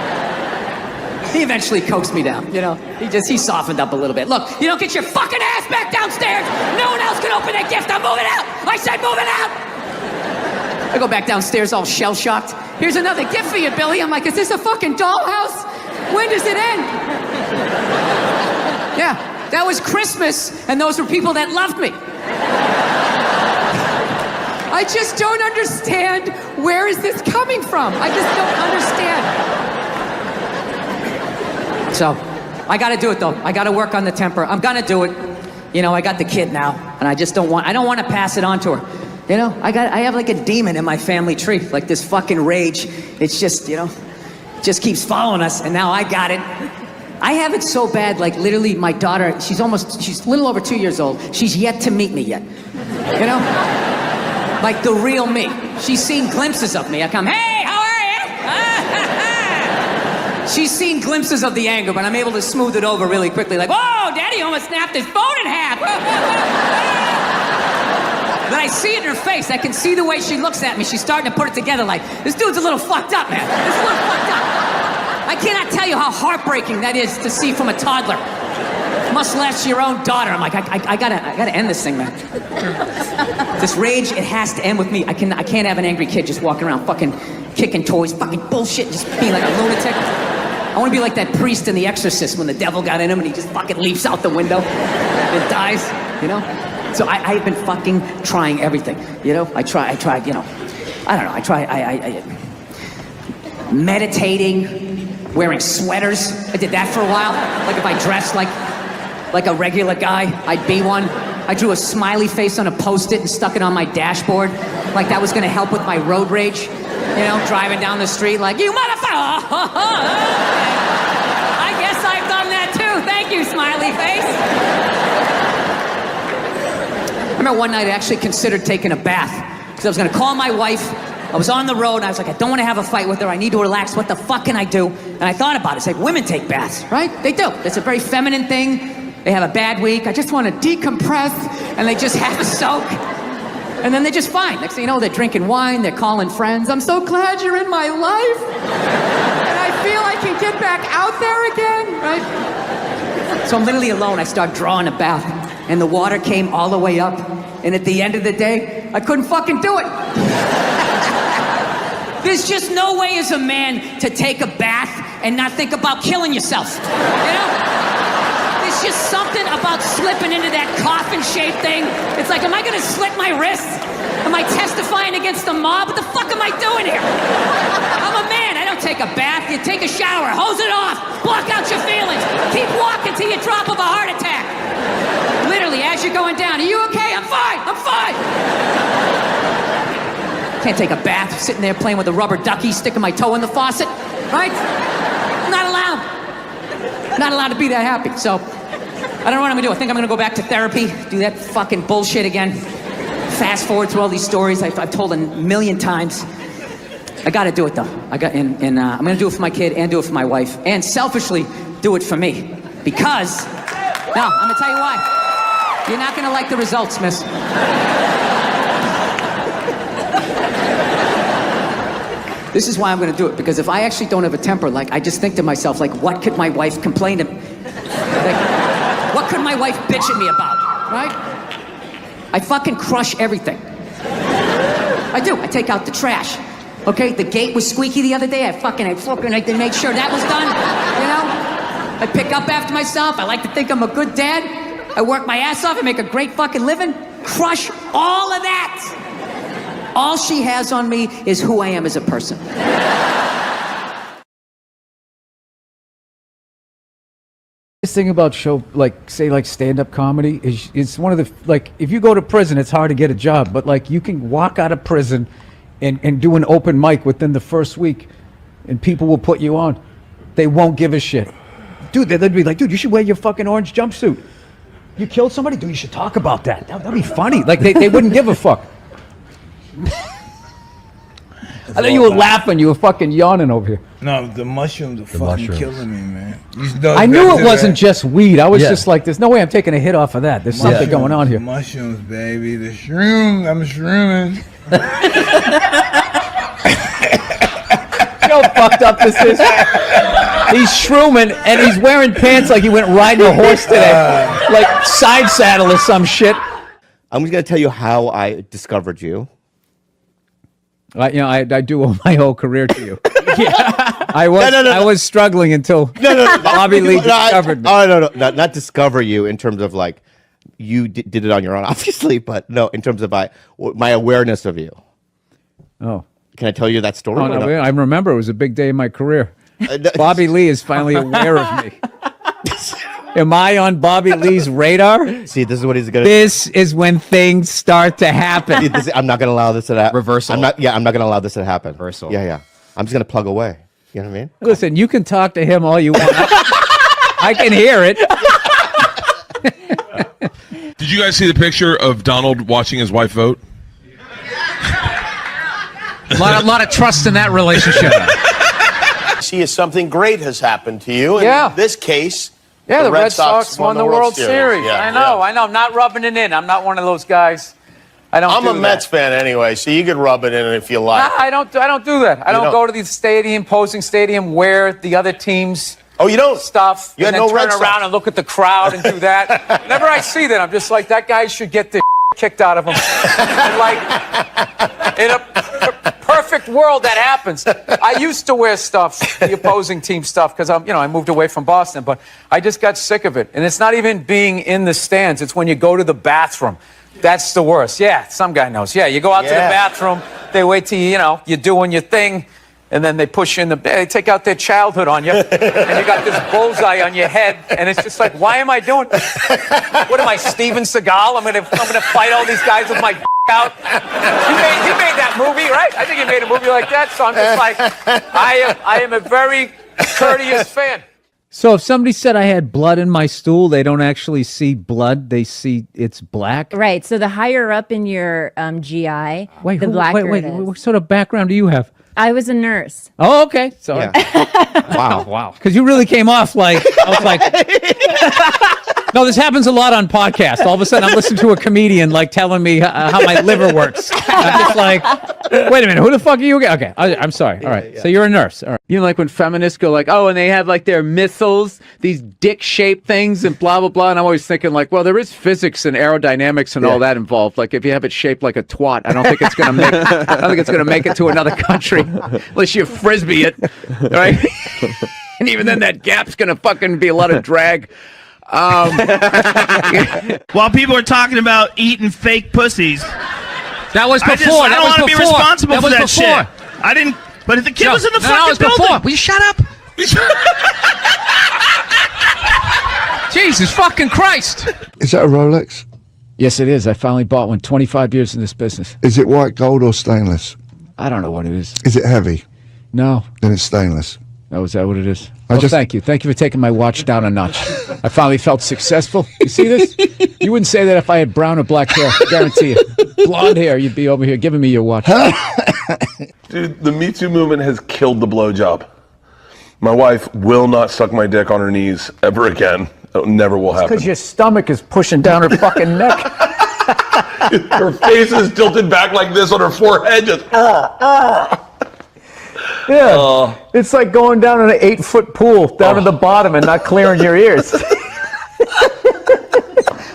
He eventually coaxed me down, you know. He softened up a little bit. Look, you don't get your fucking ass back downstairs. No one else can open that gift. I'm moving out. I said moving out. I go back downstairs all shell-shocked. Here's another gift for you, Billy. I'm like, is this a fucking dollhouse? When does it end? Yeah, that was Christmas, and those were people that loved me. I just don't understand, where is this coming from? I just don't understand. So, I gotta do it though. I gotta work on the temper. I'm gonna do it. You know, I got the kid now, and I don't want to pass it on to her. You know, I have like a demon in my family tree, like this fucking rage. It's just, you know, just keeps following us, and now I got it. I have it so bad, like literally my daughter, she's a little over 2 years old. She's yet to meet me yet, you know? Like the real me. She's seen glimpses of me. I come, hey, how are you? She's seen glimpses of the anger, but I'm able to smooth it over really quickly. Like, whoa, Daddy almost snapped his phone in half. Then I see it in her face. I can see the way she looks at me. She's starting to put it together like, this dude's a little fucked up, man. This is a little fucked up. I cannot tell you how heartbreaking that is to see from a toddler. Much less your own daughter. I'm like, I gotta end this thing, man. This rage, it has to end with me. I can't have an angry kid just walking around fucking kicking toys, fucking bullshit, just being like a lunatic. I want to be like that priest in The Exorcist when the devil got in him and he just fucking leaps out the window and dies, you know? So I've been fucking trying everything, you know? I tried, you know, I don't know, I meditating, wearing sweaters. I did that for a while. Like if I dressed like a regular guy, I'd be one. I drew a smiley face on a Post-it and stuck it on my dashboard. Like that was gonna help with my road rage. You know, driving down the street like, you motherfucker! I guess I've done that too. Thank you, smiley face. I remember one night I actually considered taking a bath because I was gonna call my wife. I was on the road and I was like, I don't want to have a fight with her. I need to relax. What the fuck can I do? And I thought about it. It's like, women take baths, right? They do. It's a very feminine thing. They have a bad week. I just want to decompress, and they just have a soak. And then they're just fine. Next thing you know, they're drinking wine, they're calling friends. I'm so glad you're in my life. And I feel I can get back out there again, right? So I'm literally alone. I start drawing a bath, and the water came all the way up. And at the end of the day, I couldn't fucking do it. There's just no way as a man to take a bath and not think about killing yourself, you know? There's just something about slipping into that coffin-shaped thing. It's like, am I gonna slit my wrist? Am I testifying against the mob? What the fuck am I doing here? I'm a man, I don't take a bath. You take a shower, hose it off, block out your feelings. Keep walking till you drop of a heart attack. Literally, as you're going down, are you okay? I'm fine, I'm fine. Can't take a bath, sitting there playing with a rubber ducky, sticking my toe in the faucet, right? Not allowed. Not allowed to be that happy, so I don't know what I'm gonna do. I think I'm gonna go back to therapy, do that fucking bullshit again. Fast forward through all these stories I've told a million times. I gotta do it though. I'm gonna do it for my kid and do it for my wife, and selfishly do it for me. Because, now, I'm gonna tell you why. You're not gonna like the results, miss. This is why I'm gonna do it, because if I actually don't have a temper, like, I just think to myself, like, what could my wife complain to me? Like, what could my wife bitch at me about, right? I fucking crush everything. I do, I take out the trash. Okay, the gate was squeaky the other day, I made sure that was done, you know? I pick up after myself, I like to think I'm a good dad. I work my ass off, I make a great fucking living. Crush all of that. All she has on me is who I am as a person. This thing about stand-up comedy is it's one of the, like, if you go to prison, it's hard to get a job, but like you can walk out of prison and do an open mic within the first week and people will put you on. They won't give a shit. Dude, they'd be like, dude, you should wear your fucking orange jumpsuit. You killed somebody? Dude, you should talk about that. That'd be funny. Like, they wouldn't give a fuck. I thought you were laughing. You were fucking yawning over here. No, the mushrooms are fucking killing me, man. I knew it wasn't just weed. I was just like, there's no way I'm taking a hit off of that. There's something going on here. Mushrooms, baby. The shrooms. I'm shrooming. You know how fucked up this is? He's shrooming and he's wearing pants like he went riding a horse today. Like side saddle or some shit. I'm just going to tell you how I discovered you. I do owe my whole career to you. I was struggling until Bobby Lee discovered me. Oh no, not discover you in terms of like you did it on your own, obviously, but no, in terms of my awareness of you. Oh, can I tell you that story? Oh, no, I remember it was a big day in my career. Bobby Lee is finally aware of me. Am I on Bobby Lee's radar? See, this is what he's gonna. This is when things start to happen. I'm not gonna allow this to happen. Reversal. I'm not gonna allow this to happen. Reversal. Yeah. I'm just gonna plug away. You know what I mean? Listen, you can talk to him all you want. I can hear it. Did you guys see the picture of Donald watching his wife vote? A lot of trust in that relationship. See if something great has happened to you. Yeah. In this case, Yeah, the Red Sox won the World Series. Yeah, I know. I'm not rubbing it in. I'm not one of those guys. I'm a Mets fan anyway, so you could rub it in if you like. I don't do that. I don't go to the stadium, posing stadium, wear the other team's stuff, You and had then no Red turn Sox. around and look at the crowd and do that. Whenever I see that, I'm just like, that guy should get the kicked out of him. And like, in a perfect world, that happens. I used to wear stuff, the opposing team stuff, because I moved away from Boston, but I just got sick of it. And it's not even being in the stands. It's when you go to the bathroom. That's the worst. Yeah, some guy knows. Yeah, you go out to the bathroom, they wait till you're doing your thing, and then they push you in they take out their childhood on you, and you got this bullseye on your head, and it's just like, why am I doing what am I, Steven Seagal? I'm gonna fight all these guys with my out. He made that movie, right? I think he made a movie like that, so I'm just like, I am a very courteous fan. So if somebody said I had blood in my stool, they don't actually see blood; they see it's black. Right. So the higher up in your GI, Wait, the blacker wait, it is. what sort of background do you have? I was a nurse. Oh, okay. So wow. Because you really came off like I was like. No, this happens a lot on podcasts. All of a sudden, I'm listening to a comedian like telling me how my liver works. I'm just like, wait a minute, who the fuck are you? Okay, I'm sorry. All right, so you're a nurse. All right. You know, like when feminists go like, oh, and they have like their missiles, these dick-shaped things, and blah blah blah. And I'm always thinking like, well, there is physics and aerodynamics and all that involved. Like if you have it shaped like a twat, I don't think it's gonna make. I don't think it's gonna make it to another country unless you frisbee it, right? And even then, that gap's gonna fucking be a lot of drag. While people are talking about eating fake pussies, that was before. I don't want to be responsible for that shit. I didn't. But if the kid was in the fucking building, before. Will you shut up? Jesus fucking Christ! Is that a Rolex? Yes, it is. I finally bought one. 25 years in this business. Is it white gold or stainless? I don't know what it is. Is it heavy? No. Then it's stainless. Oh, is that what it is? Well, thank you. Thank you for taking my watch down a notch. I finally felt successful. You see this? You wouldn't say that if I had brown or black hair. Guarantee you. Blonde hair, you'd be over here giving me your watch. Dude, the Me Too movement has killed the blowjob. My wife will not suck my dick on her knees ever again. It never will happen. Because your stomach is pushing down her fucking neck. Her face is tilted back like this on her forehead. Just, Yeah, it's like going down in an 8-foot pool down to the bottom and not clearing your ears.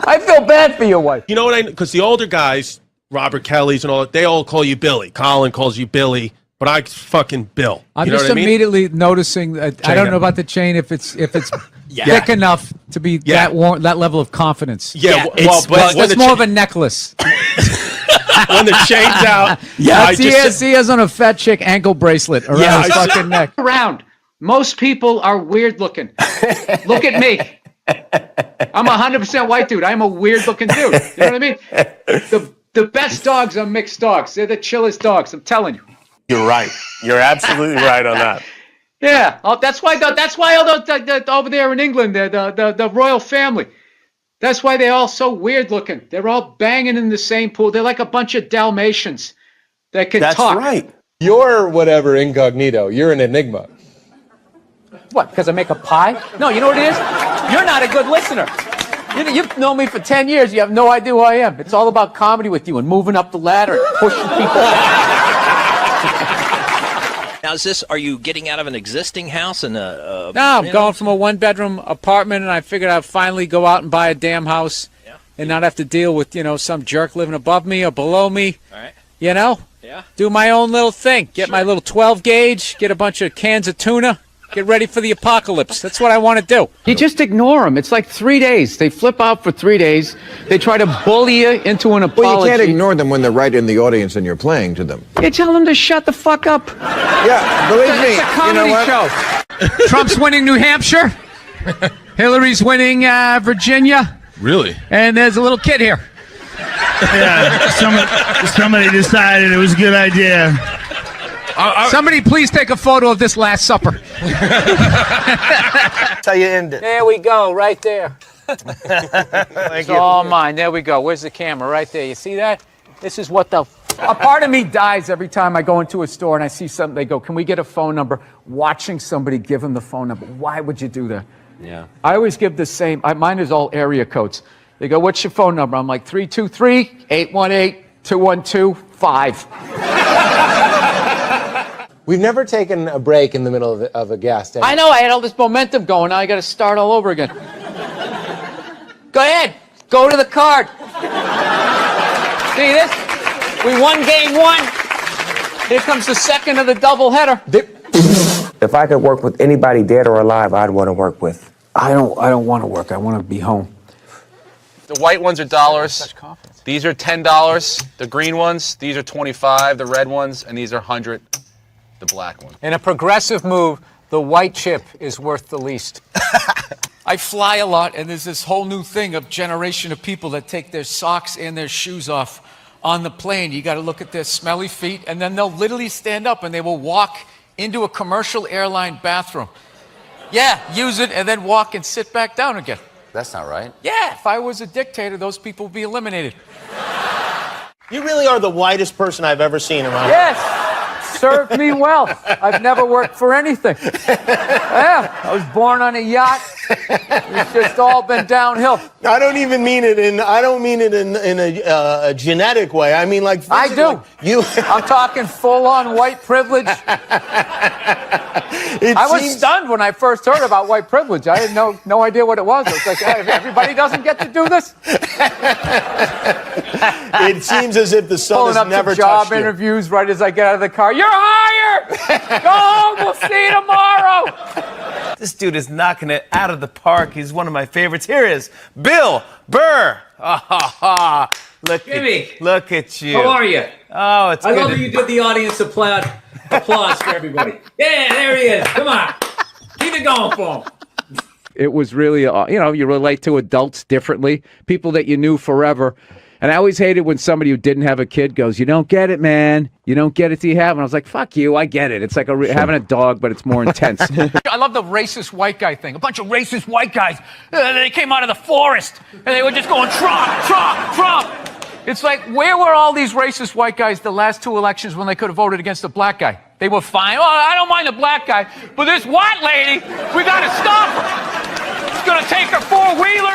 I feel bad for your wife. you know what because the older guys, Robert Kelly's and all that, they all call you Billy. Colin calls you Billy, but I fucking Bill. I'm you know just what I mean? immediately noticing. I don't know about the chain if it's thick enough to be that level of confidence. Yeah, but it's more of a necklace. When the chain's out, He has on a fat chick ankle bracelet around his fucking neck. Around. Most people are weird looking. Look at me. I'm 100% white dude. I'm a weird looking dude. You know what I mean? The best dogs are mixed dogs. They're the chillest dogs. I'm telling you. You're right. You're absolutely right on that. Yeah. Oh, that's why all the over there in England, the royal family. That's why they're all so weird looking. They're all banging in the same pool. They're like a bunch of Dalmatians that can talk. That's right. You're whatever incognito. You're an enigma. What, because I make a pie? No, you know what it is? You're not a good listener. You've known me for 10 years. You have no idea who I am. It's all about comedy with you and moving up the ladder and pushing people. Now, are you getting out of an existing house and No, I'm going from a one-bedroom apartment, and I figured I'd finally go out and buy a damn house and not have to deal with, some jerk living above me or below me. All right. Yeah? Do my own little thing. Get my little 12 gauge, get a bunch of cans of tuna, get ready for the apocalypse. That's what I want to do. You just ignore them. It's like 3 days. They flip out for 3 days. They try to bully you into an apology. Well, you can't ignore them when they're right in the audience and you're playing to them. You tell them to shut the fuck up. Yeah, believe me. It's a comedy you know what? show. Trump's winning New Hampshire. Hillary's winning Virginia. Really? And there's a little kid here. Yeah, somebody decided it was a good idea. Somebody please take a photo of this Last Supper. That's how you end it. There we go, right there. Thank It's you. all mine. There we go. Where's the camera? Right there. You see that? This is what the... A part of me dies every time I go into a store and I see something. They go, "Can we get a phone number?" Watching somebody give them the phone number. Why would you do that? Yeah. I always give the same. Mine is all area codes. They go, "What's your phone number?" I'm like 323-818-212-5. We've never taken a break in the middle of a guest. I know. I had all this momentum going. Now I got to start all over again. Go ahead. Go to the card. See this? We won game one. Here comes the second of the doubleheader. If I could work with anybody dead or alive, I'd want to work with. I don't want to work. I want to be home. The white ones are dollars. These are $10. The green ones, these are 25. The red ones, and these are 100. The black one. In a progressive move, the white chip is worth the least. I fly a lot, and there's this whole new thing of generation of people that take their socks and their shoes off on the plane. You got to look at their smelly feet, and then they'll literally stand up and they will walk into a commercial airline bathroom. Yeah, use it and then walk and sit back down again. That's not right. Yeah, if I was a dictator, those people would be eliminated. You really are the whitest person I've ever seen in my life. Yes, served me well. I've never worked for anything. Yeah, I was born on a yacht. It's just all been downhill. I don't even mean it in. I don't mean it in a genetic way. I mean like. I do. I'm talking full-on white privilege. I was stunned when I first heard about white privilege. I had no idea what it was. I was like, hey, everybody doesn't get to do this. It seems as if the sun Pulling has up never to job touched you. interviews right as I get out of the car. You're hired. Go home. We'll see you tomorrow. This dude is knocking it out of the park. He's one of my favorites. Here is Bill Burr. Look at you. How are you? Oh, it's I good. love that you did the audience applause for everybody. Yeah, there he is. Come on. Keep it going for him. It was really, you relate to adults differently, people that you knew forever. And I always hated when somebody who didn't have a kid goes, "You don't get it, man. You don't get it till you have it." And I was like, fuck you, I get it. It's like having a dog, but it's more intense. I love the racist white guy thing. A bunch of racist white guys. They came out of the forest and they were just going, Trump, Trump, Trump. It's like, where were all these racist white guys the last two elections when they could have voted against a black guy? They were fine. Oh, I don't mind the black guy, but this white lady, we got to stop her. She's going to take her four-wheeler.